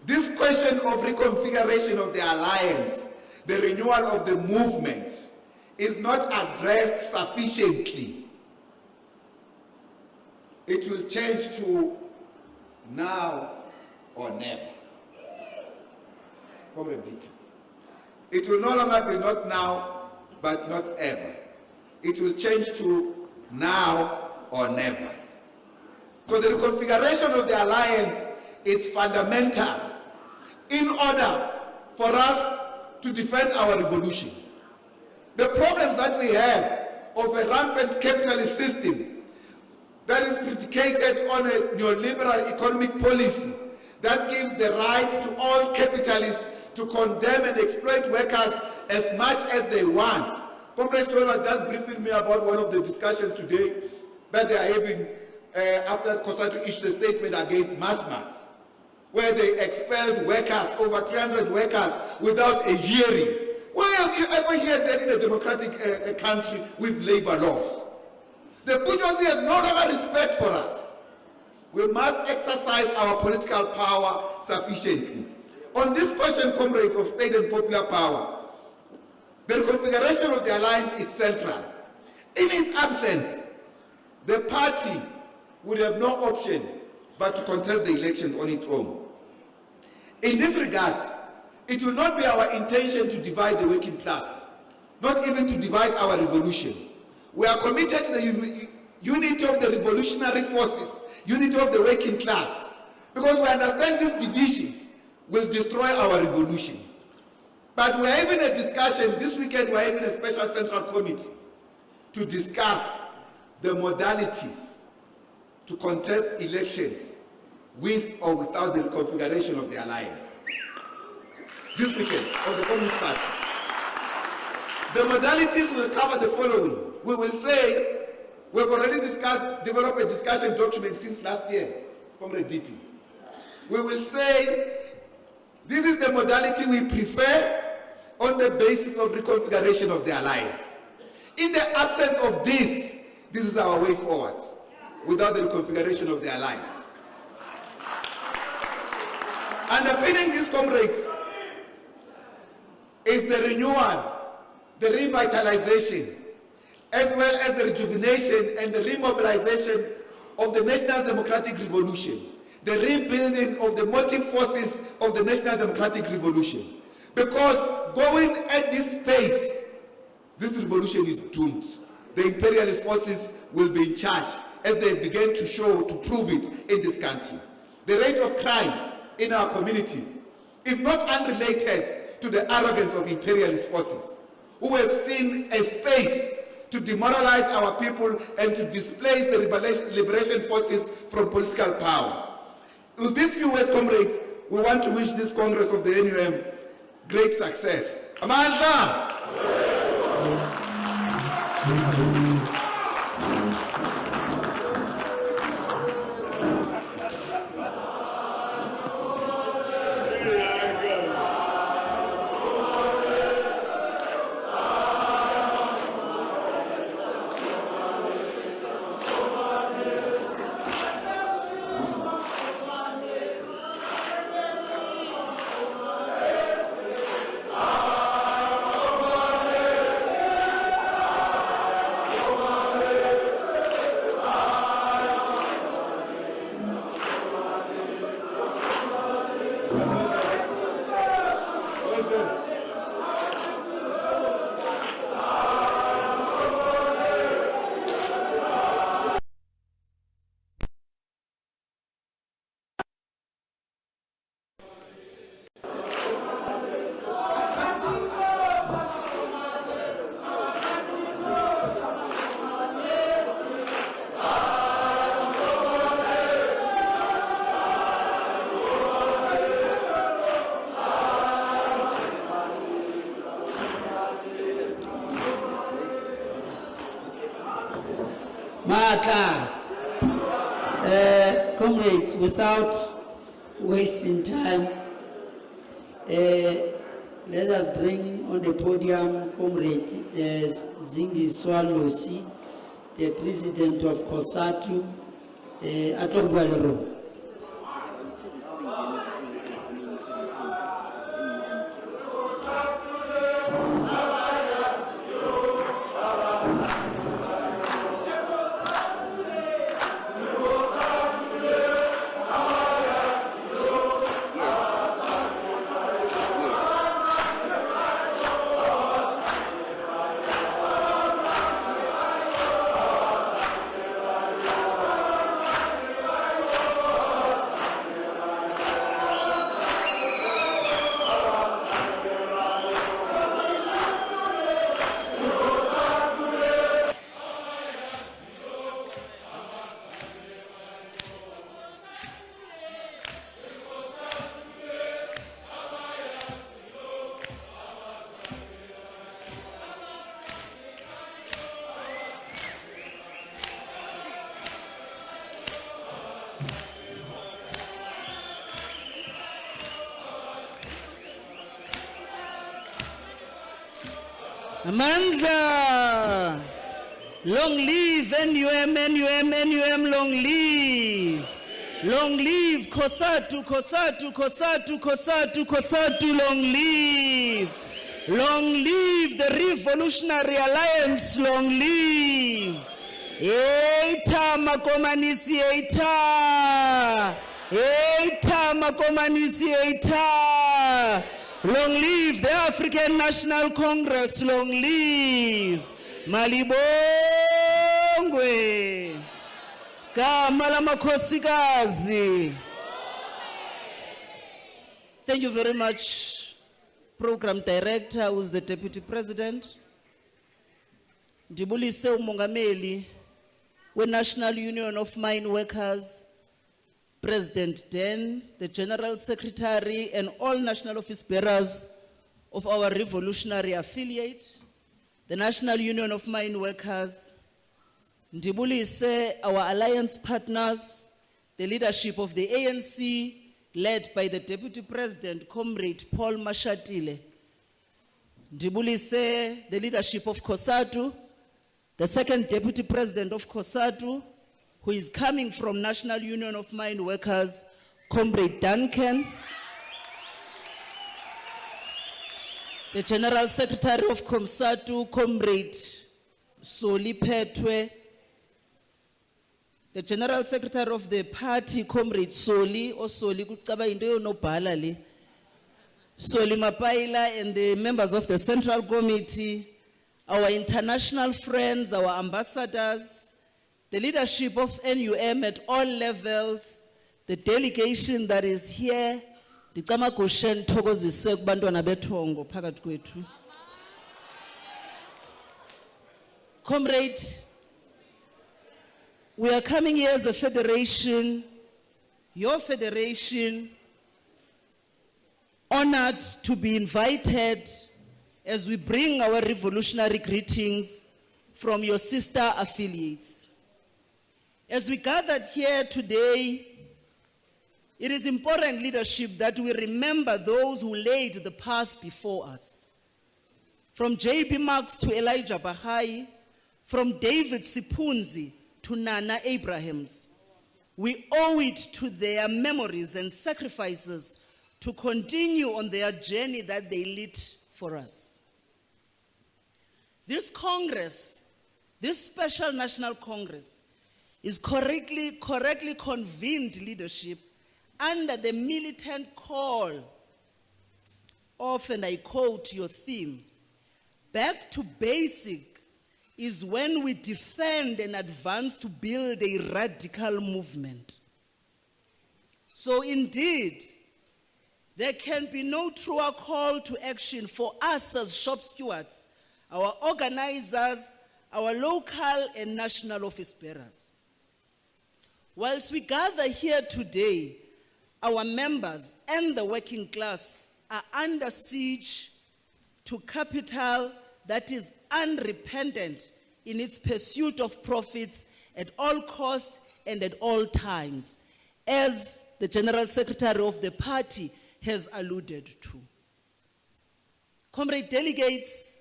this question of reconfiguration of the alliance, the renewal of the movement, is not addressed sufficiently, it will change to now or never. Comrade Dick. It will no longer be not now, but not ever. It will change to now or never. So the reconfiguration of the alliance is fundamental in order for us to defend our revolution. The problems that we have of a rampant capitalist system that is predicated on a neoliberal economic policy that gives the rights to all capitalists to condemn and exploit workers as much as they want. Comrade Swen was just briefing me about one of the discussions today that they are having after COSATU issued a statement against Massmart, where they expelled workers, over 300 workers, without a hearing. Where have you ever heard that in a democratic country with labor laws? The bourgeoisie have no longer respect for us. We must exercise our political power sufficiently. On this question, comrade, of state and popular power, the reconfiguration of the alliance is central. In its absence, the party would have no option but to contest the elections on its own. In this regard, it will not be our intention to divide the working class, not even to divide our revolution. We are committed to the unity of the revolutionary forces, unity of the working class, because we understand these divisions will destroy our revolution. But we're having a discussion, this weekend we're having a special central committee to discuss the modalities to contest elections with or without the reconfiguration of the alliance. This weekend, of the Communist Party. The modalities will cover the following. We will say, we've already developed a discussion document since last year, Comrade DP. We will say, this is the modality we prefer on the basis of reconfiguration of the alliance. In the absence of this is our way forward, without the reconfiguration of the alliance. Underpinning this, comrades, is the renewal, the revitalization, as well as the rejuvenation and the remobilization of the National Democratic Revolution, the rebuilding of the motive forces of the National Democratic Revolution. Because going at this pace, this revolution is doomed. The imperialist forces will be in charge, as they began to show, to prove it in this country. The rate of crime in our communities is not unrelated to the arrogance of imperialist forces, who have seen a space to demoralize our people and to displace the liberation forces from political power. With these few words, comrades, we want to wish this Congress of the NUM great success. Amandla! Comrades, without wasting time, let us bring on the podium Comrade Zingi Swalosi, the President of COSATU, Atogwalero. Amandla, long live NUM, NUM, NUM, long live. Long live COSATU, COSATU, COSATU, COSATU, COSATU, long live. Long live the Revolutionary Alliance, long live. Eita makomanisi eita. Eita makomanisi eita. Long live the African National Congress, long live. Malibongwe. Kamala makhosikazi. Thank you very much, Program Director, who's the Deputy President. Ndibulise umongameli we-National Union of Mine Workers, President Den, the General Secretary, and all national office bearers of our revolutionary affiliate, the National Union of Mine Workers. Ndibulise our alliance partners, the leadership of the ANC, led by the Deputy President, Comrade Paul Mashatile. Ndibulise the leadership of COSATU, the second Deputy President of COSATU, who is coming from National Union of Mine Workers, Comrade Duncan, the General Secretary of COSATU, Comrade Soli Petwe, the General Secretary of the party, Comrade Soli, or Soli Kutaba Indo no Palali, Soli Mapaila, and the members of the Central Committee, our international friends, our ambassadors, the leadership of NUM at all levels, the delegation that is here, Dicama Kushen Togozisek Bandwana Betongo, Pagatwetu. Comrade, we are coming here as a federation, your federation, honored to be invited as we bring our revolutionary greetings from your sister affiliates. As we gathered here today, it is important, leadership, that we remember those who laid the path before us. From J.B. Marks to Elijah Bahai, from David Sipunzi to Nana Abrahams. We owe it to their memories and sacrifices to continue on their journey that they lit for us. This Congress, this special National Congress, is correctly convened, leadership, under the militant call of, and I quote your theme, back to basic is when we defend and advance to build a radical movement. So indeed, there can be no truer call to action for us as shop stewards, our organizers, our local and national office bearers. Whilst we gather here today, our members and the working class are under siege to capital that is unrepentant in its pursuit of profits at all costs and at all times, as the General Secretary of the party has alluded to. Comrade delegates,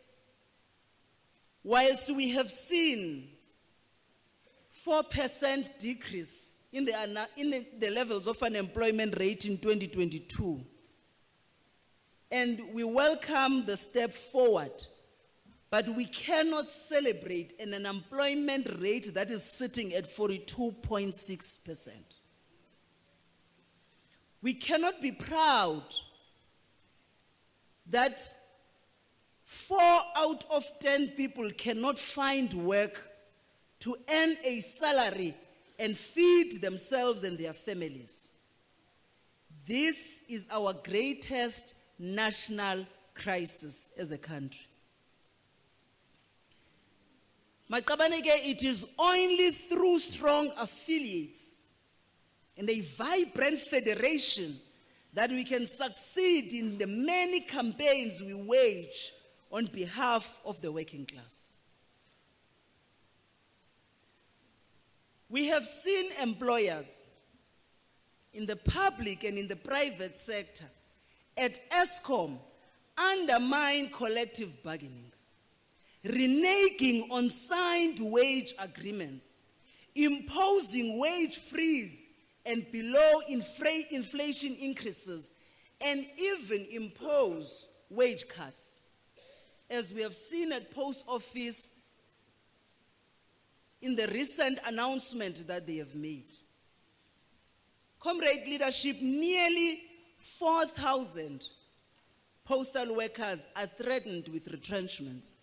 whilst we have seen 4% decrease in the levels of unemployment rate in 2022, and we welcome the step forward, but we cannot celebrate an unemployment rate that is sitting at 42.6%. We cannot be proud that 4 out of 10 people cannot find work to earn a salary and feed themselves and their families. This is our greatest national crisis as a country. Maqabaneke, it is only through strong affiliates and a vibrant federation that we can succeed in the many campaigns we wage on behalf of the working class. We have seen employers in the public and in the private sector at ESCOM undermine collective bargaining, reneging on signed wage agreements, imposing wage freeze and below inflation increases, and even impose wage cuts, as we have seen at Post Office in the recent announcement that they have made. Comrade leadership, nearly 4,000 postal workers are threatened with retrenchments,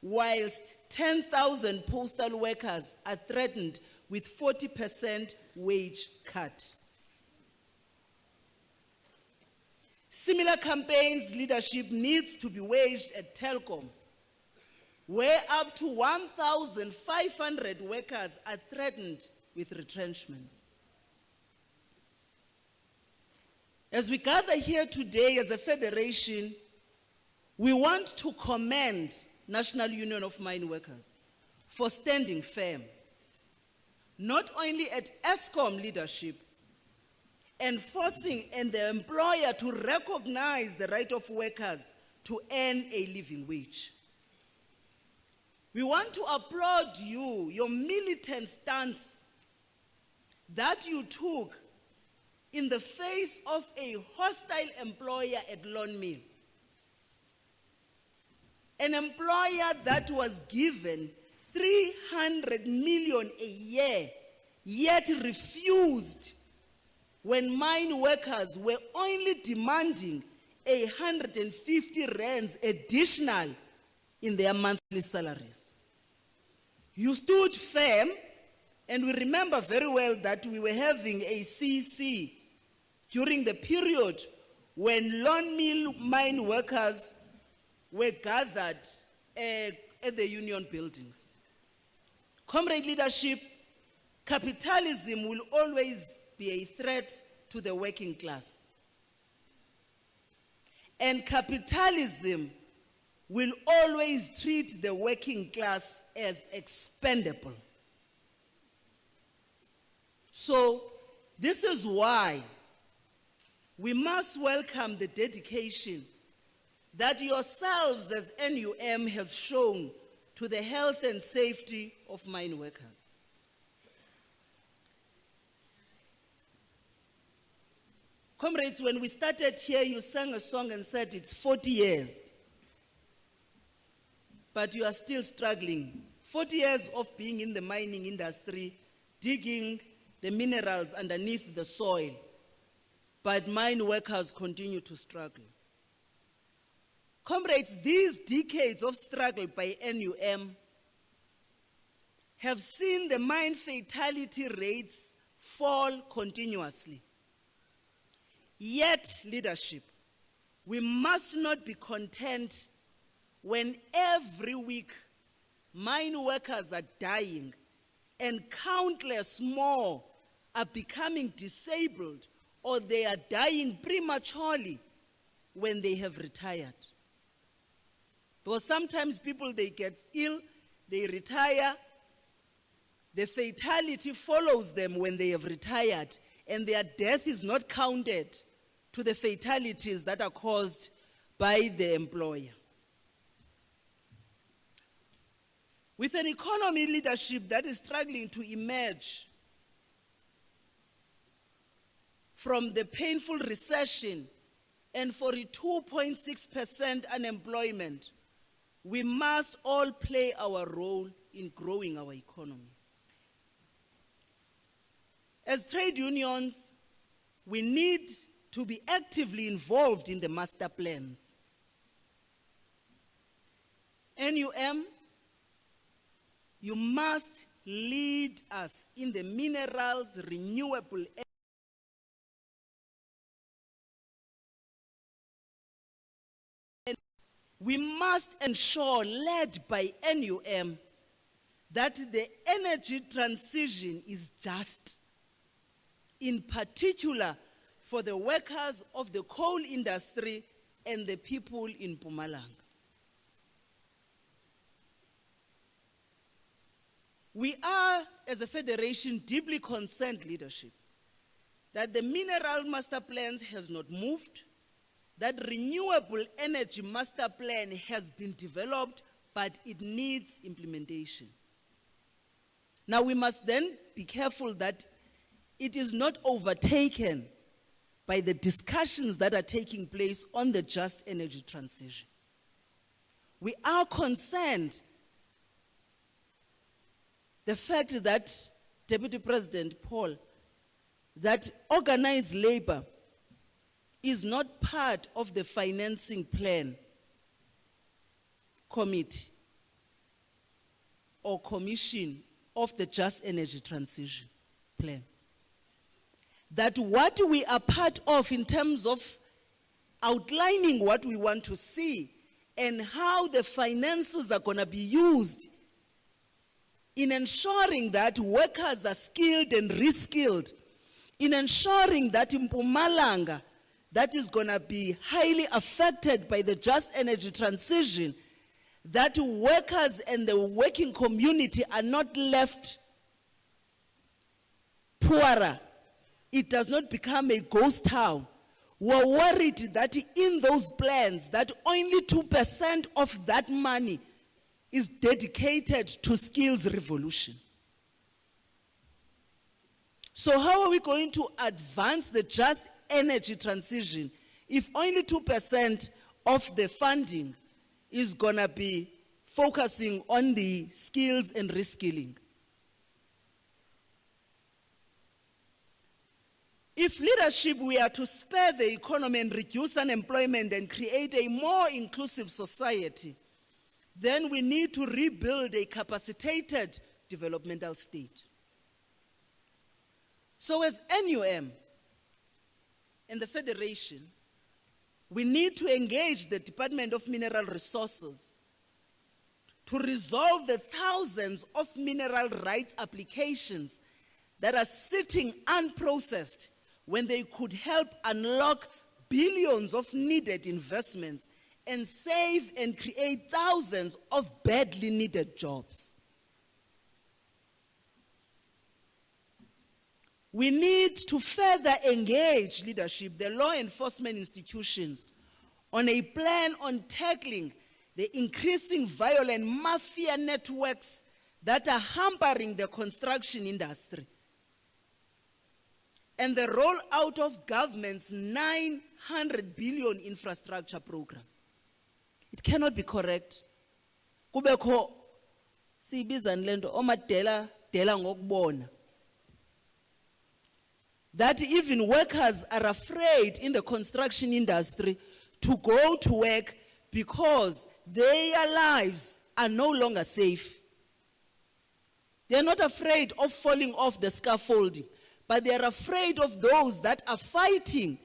whilst 10,000 postal workers are threatened with 40% wage cut. Similar campaigns leadership needs to be waged at Telkom, where up to 1,500 workers are threatened with retrenchments. As we gather here today as a federation, we want to commend National Union of Mine Workers for standing firm, not only at ESCOM leadership, and forcing the employer to recognize the right of workers to earn a living wage. We want to applaud you, your militant stance that you took in the face of a hostile employer at Lawn Mill. An employer that was given 300 million a year, yet refused when mine workers were only demanding 150 rands additional in their monthly salaries. You stood firm, and we remember very well that we were having a CC during the period when Lawn Mill mine workers were gathered at the union buildings. Comrade leadership, capitalism will always be a threat to the working class. And capitalism will always treat the working class as expendable. So this is why we must welcome the dedication that yourselves as NUM has shown to the health and safety of mine workers. Comrades, when we started here, you sang a song and said it's 40 years. But you are still struggling. 40 years of being in the mining industry, digging the minerals underneath the soil. But mine workers continue to struggle. Comrades, these decades of struggle by NUM have seen the mine fatality rates fall continuously. Yet, leadership, we must not be content when every week mine workers are dying and countless more are becoming disabled or they are dying prematurely when they have retired. Because sometimes people, they get ill, they retire, the fatality follows them when they have retired, and their death is not counted to the fatalities that are caused by the employer. With an economy leadership that is struggling to emerge from the painful recession and for a 2.6% unemployment, we must all play our role in growing our economy. As trade unions, we need to be actively involved in the master plans. NUM, you must lead us in the minerals renewable energy. We must ensure, led by NUM, that the energy transition is just, in particular for the workers of the coal industry and the people in Mpumalanga. We are, as a federation, deeply concerned, leadership, that the mineral master plans has not moved, that renewable energy master plan has been developed, but it needs implementation. Now we must then be careful that it is not overtaken by the discussions that are taking place on the just energy transition. We are concerned the fact that, Deputy President Paul, that organized labor is not part of the financing plan committee or commission of the just energy transition plan. That what we are part of in terms of outlining what we want to see and how the finances are going to be used in ensuring that workers are skilled and reskilled, in ensuring that in Mpumalanga, that is going to be highly affected by the just energy transition, that workers and the working community are not left poorer. It does not become a ghost town. We're worried that in those plans, that only 2% of that money is dedicated to skills revolution. So how are we going to advance the just energy transition if only 2% of the funding is going to be focusing on the skills and reskilling? If leadership we are to spur the economy and reduce unemployment and create a more inclusive society, then we need to rebuild a capacitated developmental state. So as NUM and the Federation, we need to engage the Department of Mineral Resources to resolve the thousands of mineral rights applications that are sitting unprocessed when they could help unlock billions of needed investments and save and create thousands of badly needed jobs. We need to further engage leadership, the law enforcement institutions, on a plan on tackling the increasing violent mafia networks that are hampering the construction industry, and the rollout of government's 900 billion infrastructure program. It cannot be correct. Kubekho sibiza nlento omadela dela ngokubona. That even workers are afraid in the construction industry to go to work because their lives are no longer safe. They are not afraid of falling off the scaffolding, but they are afraid of those that are fighting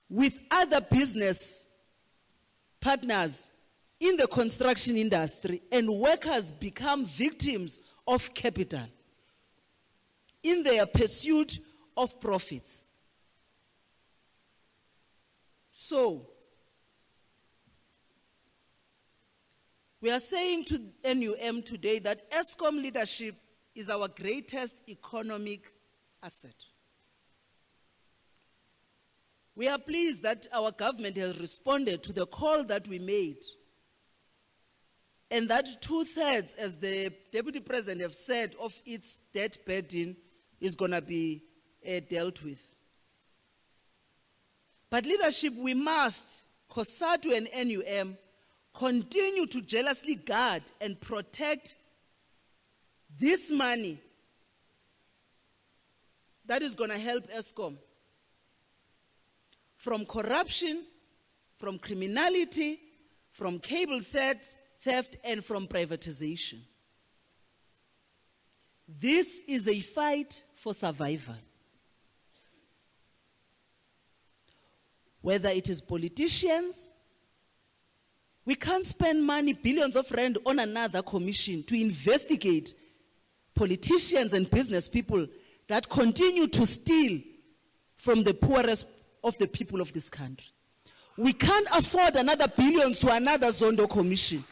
with other business partners in the construction industry, and workers become victims of capital in their pursuit of profits. So, We are saying to NUM today that ESCOM leadership is our greatest economic asset. We are pleased that our government has responded to the call that we made, and that 2/3, as the Deputy President have said, of its debt burden is going to be dealt with. But leadership, we must, COSATU and NUM, continue to jealously guard and protect this money that is going to help ESCOM from corruption, from criminality, from cable theft, and from privatization. This is a fight for survival. Whether it is politicians, we can't spend money, billions of rand, on another commission to investigate politicians and business people that continue to steal from the poorest of the people of this country. We can't afford another billions to another Zondo commission.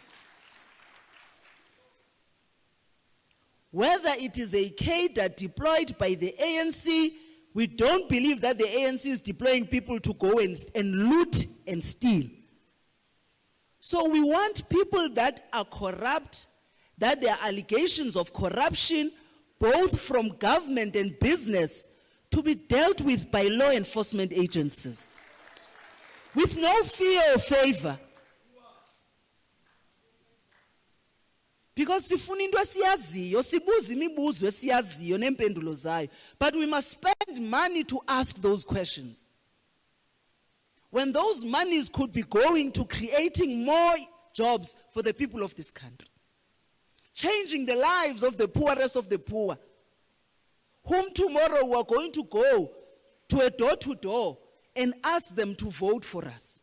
Whether it is a cadre deployed by the ANC, we don't believe that the ANC is deploying people to go and loot and steal. So we want people that are corrupt, that there are allegations of corruption, both from government and business, to be dealt with by law enforcement agencies, with no fear or favor. Because sifuna into esiyaziyo, sibuza imibuzo esiyaziyo nempendulo zayo, but we must spend money to ask those questions. When those monies could be going to creating more jobs for the people of this country, changing the lives of the poorest of the poor, whom tomorrow we are going to go to a door-to-door and ask them to vote for us.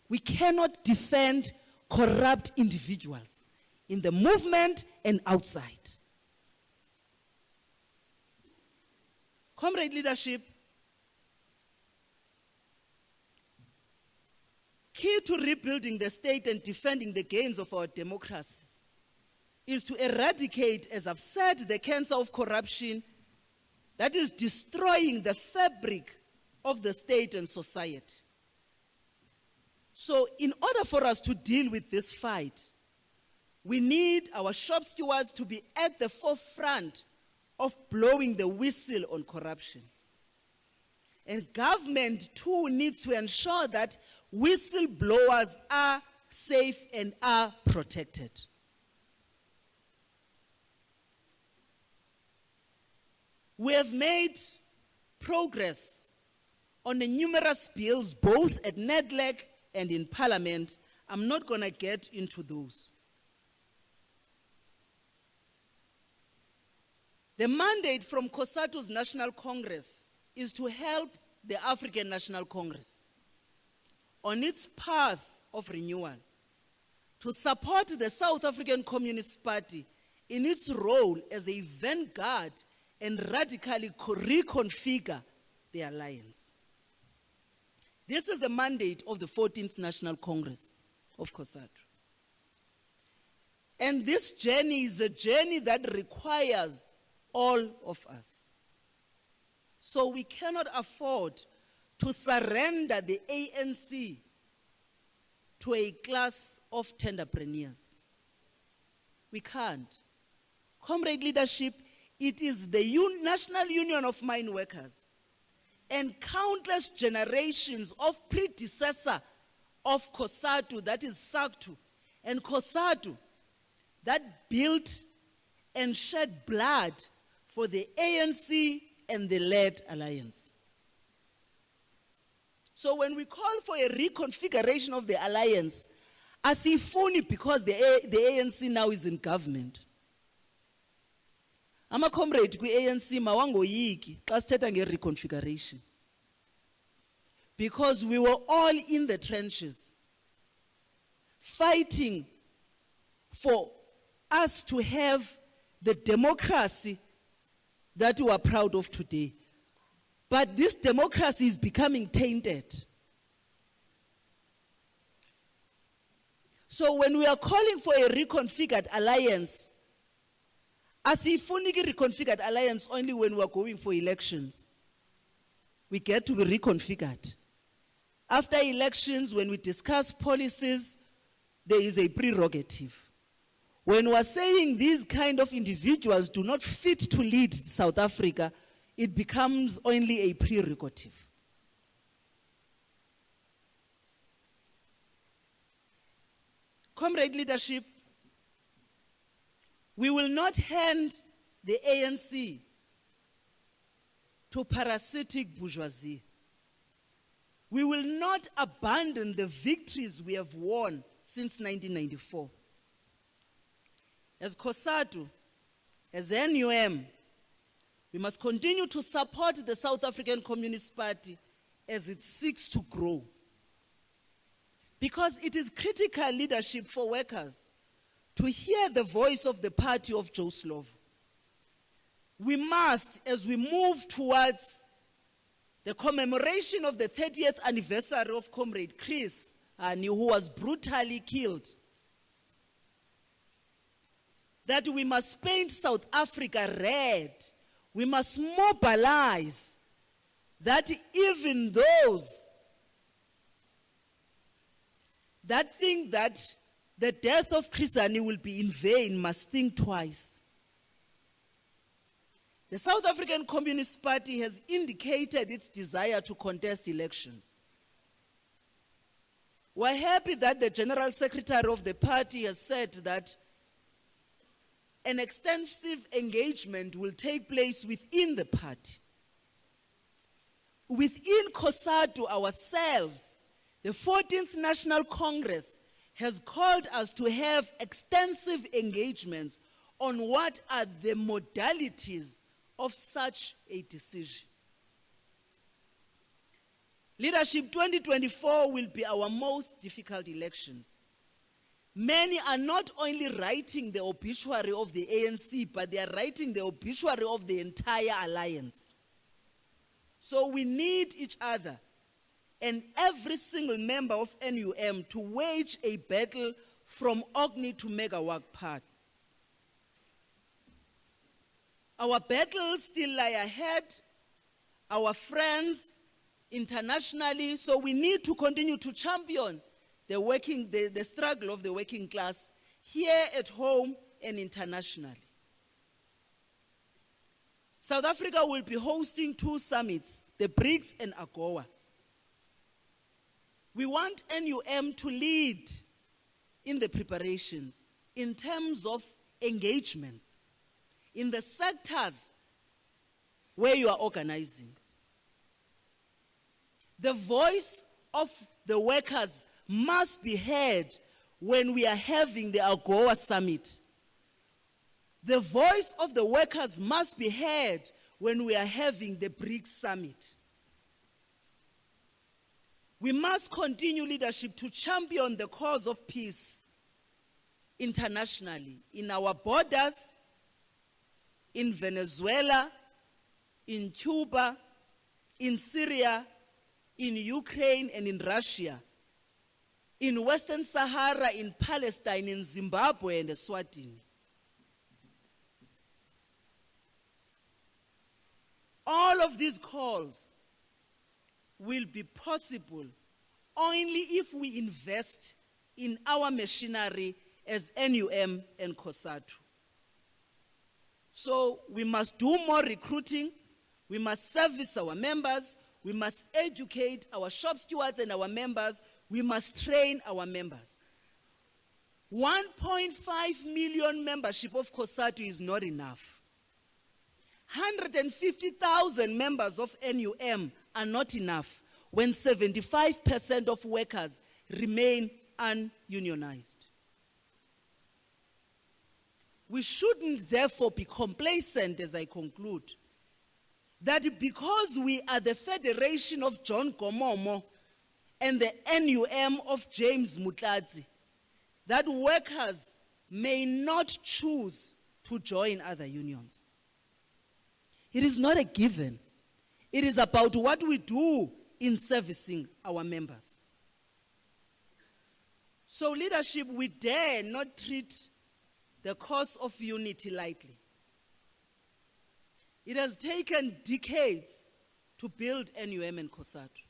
We cannot defend corrupt individuals in the movement and outside. Comrade leadership, key to rebuilding the state and defending the gains of our democracy is to eradicate, as I've said, the cancer of corruption that is destroying the fabric of the state and society. So in order for us to deal with this fight, we need our shop stewards to be at the forefront of blowing the whistle on corruption. And government too needs to ensure that whistleblowers are safe and are protected. We have made progress on the numerous bills, both at NEDLAC and in Parliament. I'm not going to get into those. The mandate from COSATU's National Congress is to help the African National Congress on its path of renewal, to support the South African Communist Party in its role as a vanguard and radically reconfigure the alliance. This is the mandate of the 14th National Congress of COSATU. And this journey is a journey that requires all of us. So we cannot afford to surrender the ANC to a class of tenderpreneurs. We can't. Comrade leadership, it is the National Union of Mine Workers and countless generations of predecessor of COSATU, that is SACTU, and COSATU that built and shed blood for the ANC and the led alliance. So when we call for a reconfiguration of the alliance, asifuni because the ANC now is in government. Ama comrade ku ANC mawangoyiki xa sithetha nge-reconfiguration. Because we were all in the trenches fighting for us to have the democracy that we are proud of today. But this democracy is becoming tainted. So when we are calling for a reconfigured alliance, asifuni reconfigured alliance only when we are going for elections. We get to be reconfigured. After elections, when we discuss policies, there is a prerogative. When we are saying these kind of individuals do not fit to lead South Africa, it becomes only a prerogative. Comrade leadership, we will not hand the ANC to parasitic bourgeoisie. We will not abandon the victories we have won since 1994. As COSATU, as NUM, we must continue to support the South African Communist Party as it seeks to grow. Because it is critical leadership for workers to hear the voice of the party of Joe Slovo. We must, as we move towards the commemoration of the 30th anniversary of Comrade Chris Hani, who was brutally killed, that we must paint South Africa red. We must mobilize that even those that think that the death of Chris Hani will be in vain must think twice. The South African Communist Party has indicated its desire to contest elections. We're happy that the General Secretary of the party has said that an extensive engagement will take place within the party. Within COSATU ourselves, the 14th National Congress has called us to have extensive engagements on what are the modalities of such a decision. Leadership 2024 will be our most difficult elections. Many are not only writing the obituary of the ANC, but they are writing the obituary of the entire alliance. So we need each other and every single member of NUM to wage a battle from Orkney to Megawag Park. Our battles still lie ahead, our friends internationally, so we need to continue to champion the struggle of the working class here at home and internationally. South Africa will be hosting 2 summits, the BRICS and AGOA. We want NUM to lead in the preparations in terms of engagements in the sectors where you are organizing. The voice of the workers must be heard when we are having the AGOA summit. The voice of the workers must be heard when we are having the BRICS summit. We must continue leadership to champion the cause of peace internationally, in our borders, in Venezuela, in Cuba, in Syria, in Ukraine and in Russia, in Western Sahara, in Palestine, in Zimbabwe and Eswatini. All of these calls will be possible only if we invest in our machinery as NUM and COSATU. So we must do more recruiting, we must service our members, we must educate our shop stewards and our members, we must train our members. 1.5 million membership of COSATU is not enough. 150,000 members of NUM are not enough when 75% of workers remain ununionized. We shouldn't therefore be complacent, as I conclude, that because we are the Federation of John Gomomo and the NUM of James Mutladzi, that workers may not choose to join other unions. It is not a given. It is about what we do in servicing our members. So leadership, we dare not treat the cause of unity lightly. It has taken decades to build NUM and COSATU.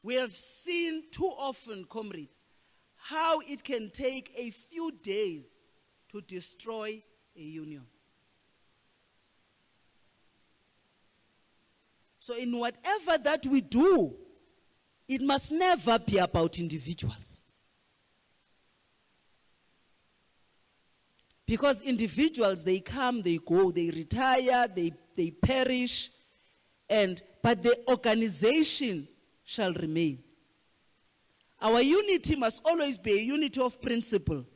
We have seen too often, comrades, how it can take a few days to destroy a union. So in whatever that we do, it must never be about individuals. Because individuals, they come, they go, they retire, they perish, but the organization shall remain. Our unity must always be a unity of principle,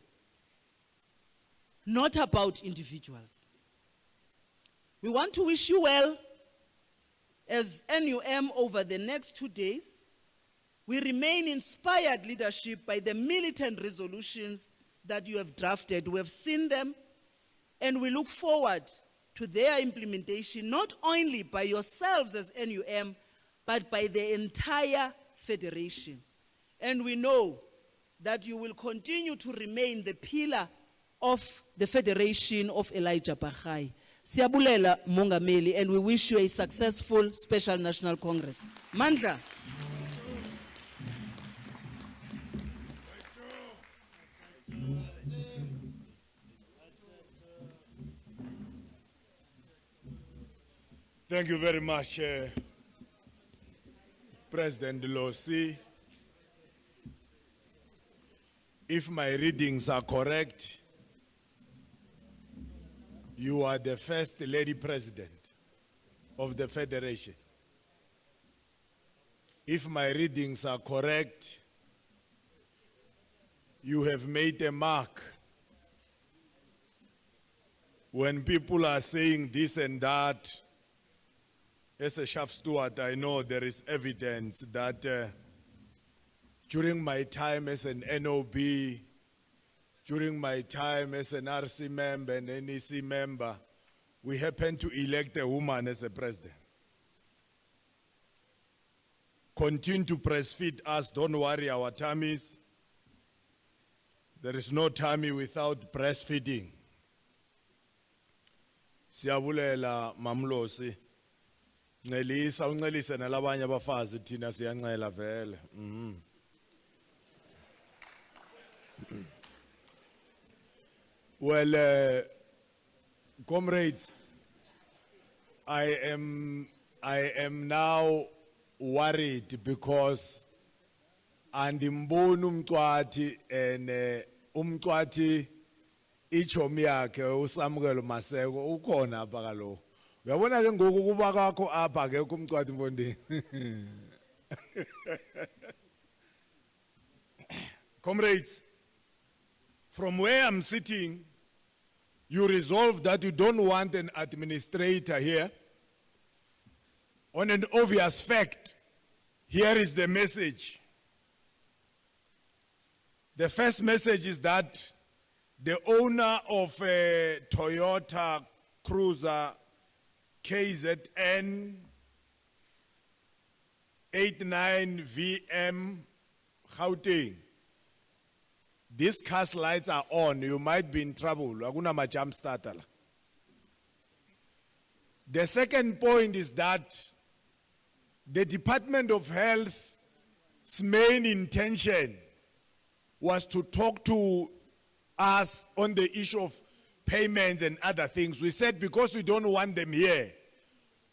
not about individuals. We want to wish you well as NUM over the next 2 days. We remain inspired leadership by the militant resolutions that you have drafted. We have seen them, and we look forward to their implementation, not only by yourselves as NUM, but by the entire federation. And we know that you will continue to remain the pillar of the Federation of Elijah Bahai. Siyabulela Mongameli, and we wish you a successful Special National Congress. Mandla. Thank you very much, President Losi. If my readings are correct, you are the first lady president of the Federation. If my readings are correct, you have made a mark. When people are saying this and that, as a shaft steward, I know there is evidence that during my time as an NOB, during my time as an RC member and NEC member, we happened to elect a woman as a president. Continue to breastfeed us, don't worry our tummies. There is no tummy without breastfeeding. Siyabulela Mamlosi. Ngelisa uncelise nalabanye abafazi thina siyancela vele. Well, comrades, I am now worried because andimboni umcwathi and umcwathi ichomi yakhe uSamukelo Maseko ukhona apha kaloku. Uyabona ke ngoku kuba kwakho apha ke kumcwathi Mfondini. Comrades, from where I'm sitting, you resolve that you don't want an administrator here. On an obvious fact, here is the message. The first message is that the owner of a Toyota Cruiser KZN 89 VM Gauteng, these car's lights are on, you might be in trouble. Akuna jump starter. The second point is that the Department of Health's main intention was to talk to us on the issue of payments and other things. We said because we don't want them here,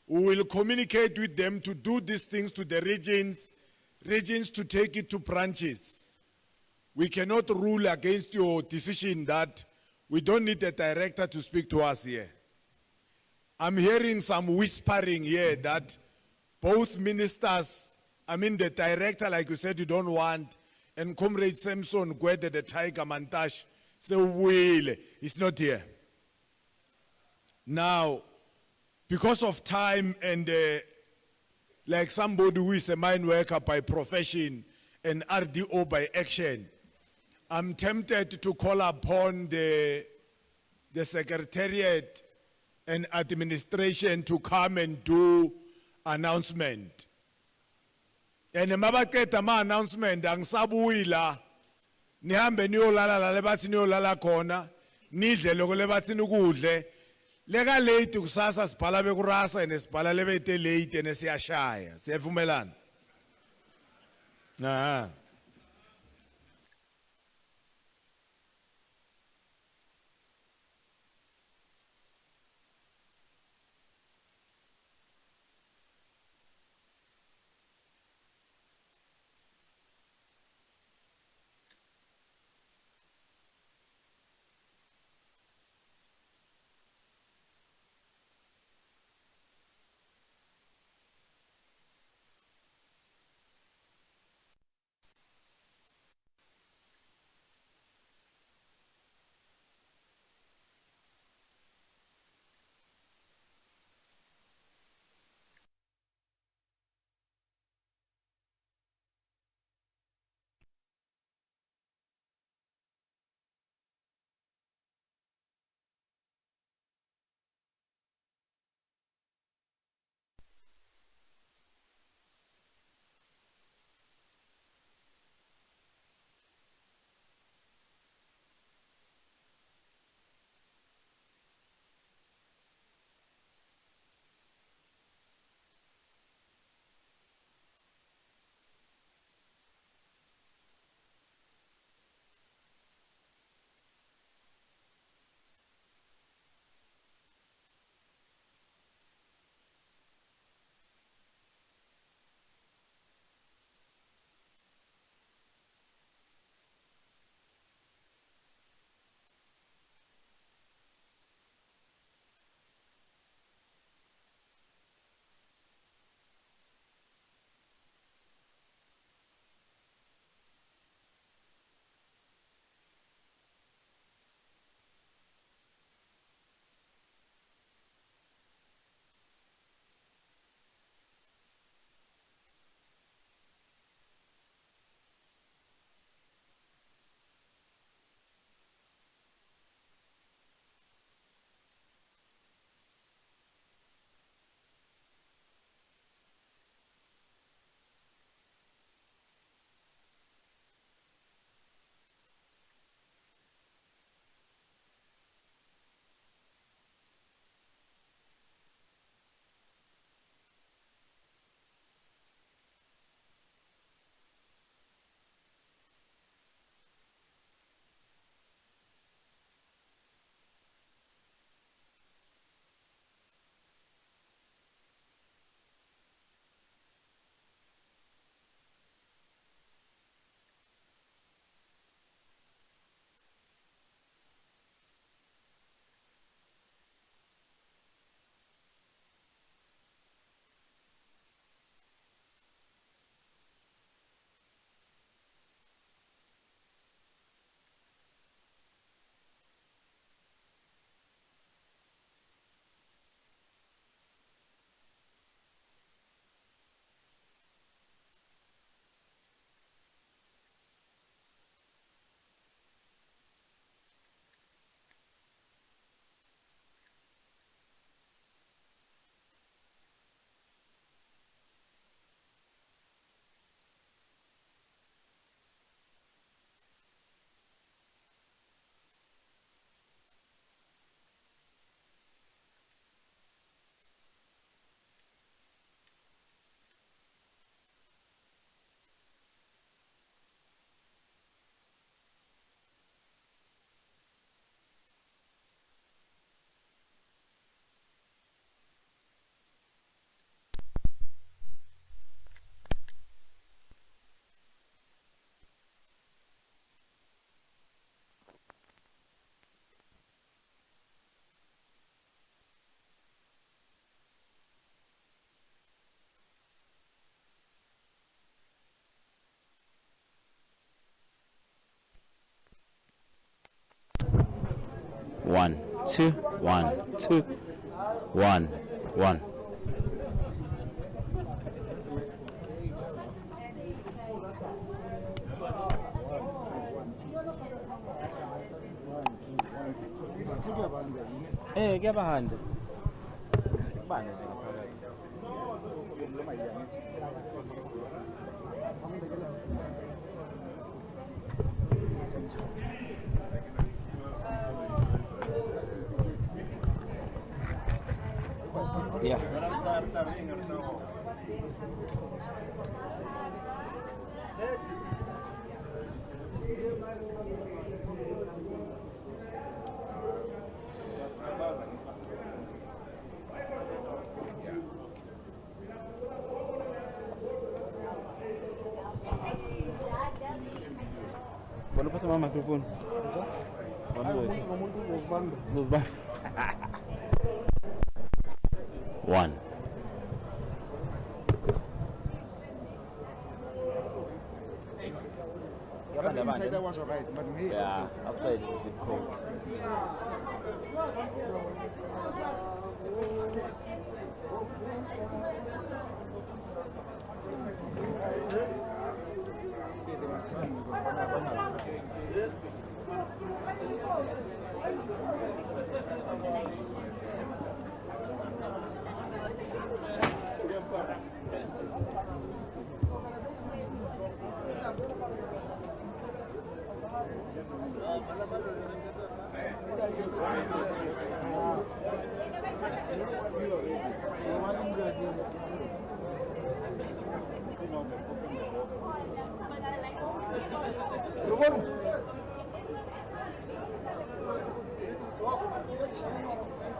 we will communicate with them to do these things to the regions to take it to branches. We cannot rule against your decision that we don't need a director to speak to us here. I'm hearing some whispering here that both ministers, the director, like you said, you don't want, and Comrade Samson Gwede, the Tiger Mantash, say, well, he's not here. Now, because of time and like somebody who is a mine worker by profession and RDO by action, I'm tempted to call upon the Secretariat and administration to come and do announcement. And mabaqeda ama announcement angisabuyi la. Nihambe niyolala la lebathi niyolala khona. Nidle lokho lebathi ukudle. Lega late kusasa sibhala bekurasa ene sibhala lebete late ene siyashaya. Siyavumelana. One, two, 1, 2, 1, 1. Kuyabahanda. Sikubane nje ngaphakathi. Yeah. Bueno, pasa más micrófono. Nos va. One. Inside that was alright, but me. Yeah, outside is a bit cold.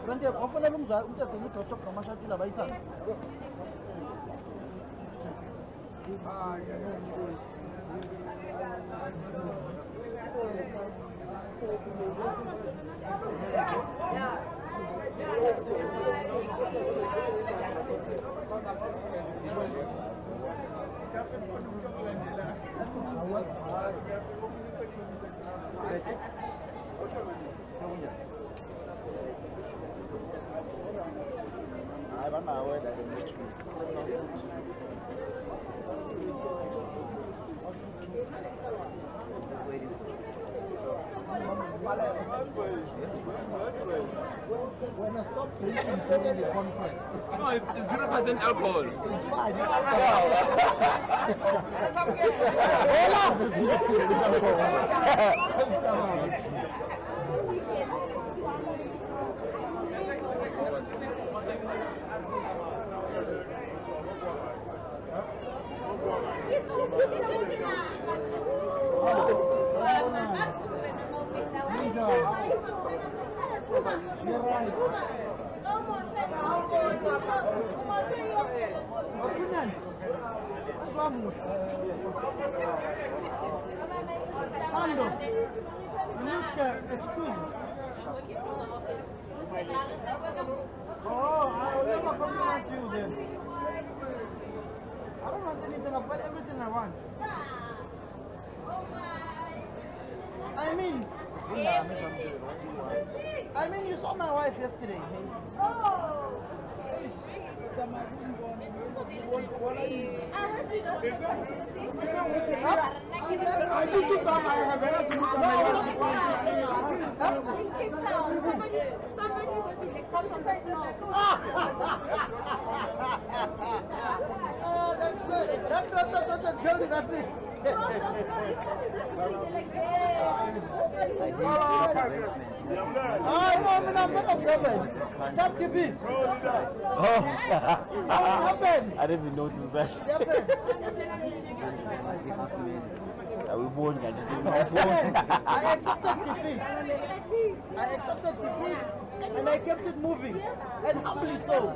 Ranti ofuna lumzali umthetho ngidrop Paul Mashatile abayithanda. I don't know whether they need to. When I stop drinking during the conference. No, it's 0% alcohol. It's fine. Hola, se sigue excuse me. Oh, I will never compliment you then. I don't want anything, I've got everything I want. I mean, you saw my wife yesterday. I think it's on my head. Oh, that's it. That tell you that thing. I'm not observant. Sharp TV. Oh, What happened? I didn't even notice that. What happened? We won, guys. I accepted defeat. I accepted defeat and I kept it moving. And humbly so.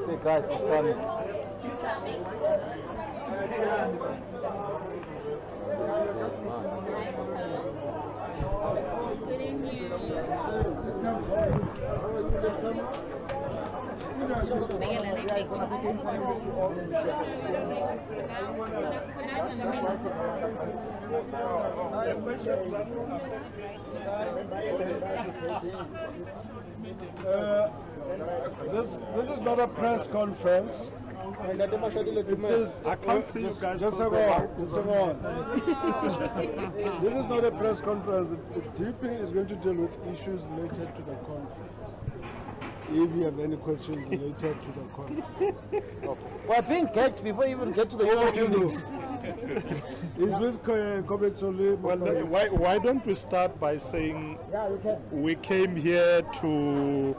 See, guys, it's funny. This is not a press conference. It is, I can't see you guys. just a moment, just a moment. This is not a press conference. The DP is going to deal with issues related to the conference. If you have any questions related to the conference. We're being gagged before we even get to the oval buildings. It's with Comrade Soli. Well, why don't we start by saying we came here to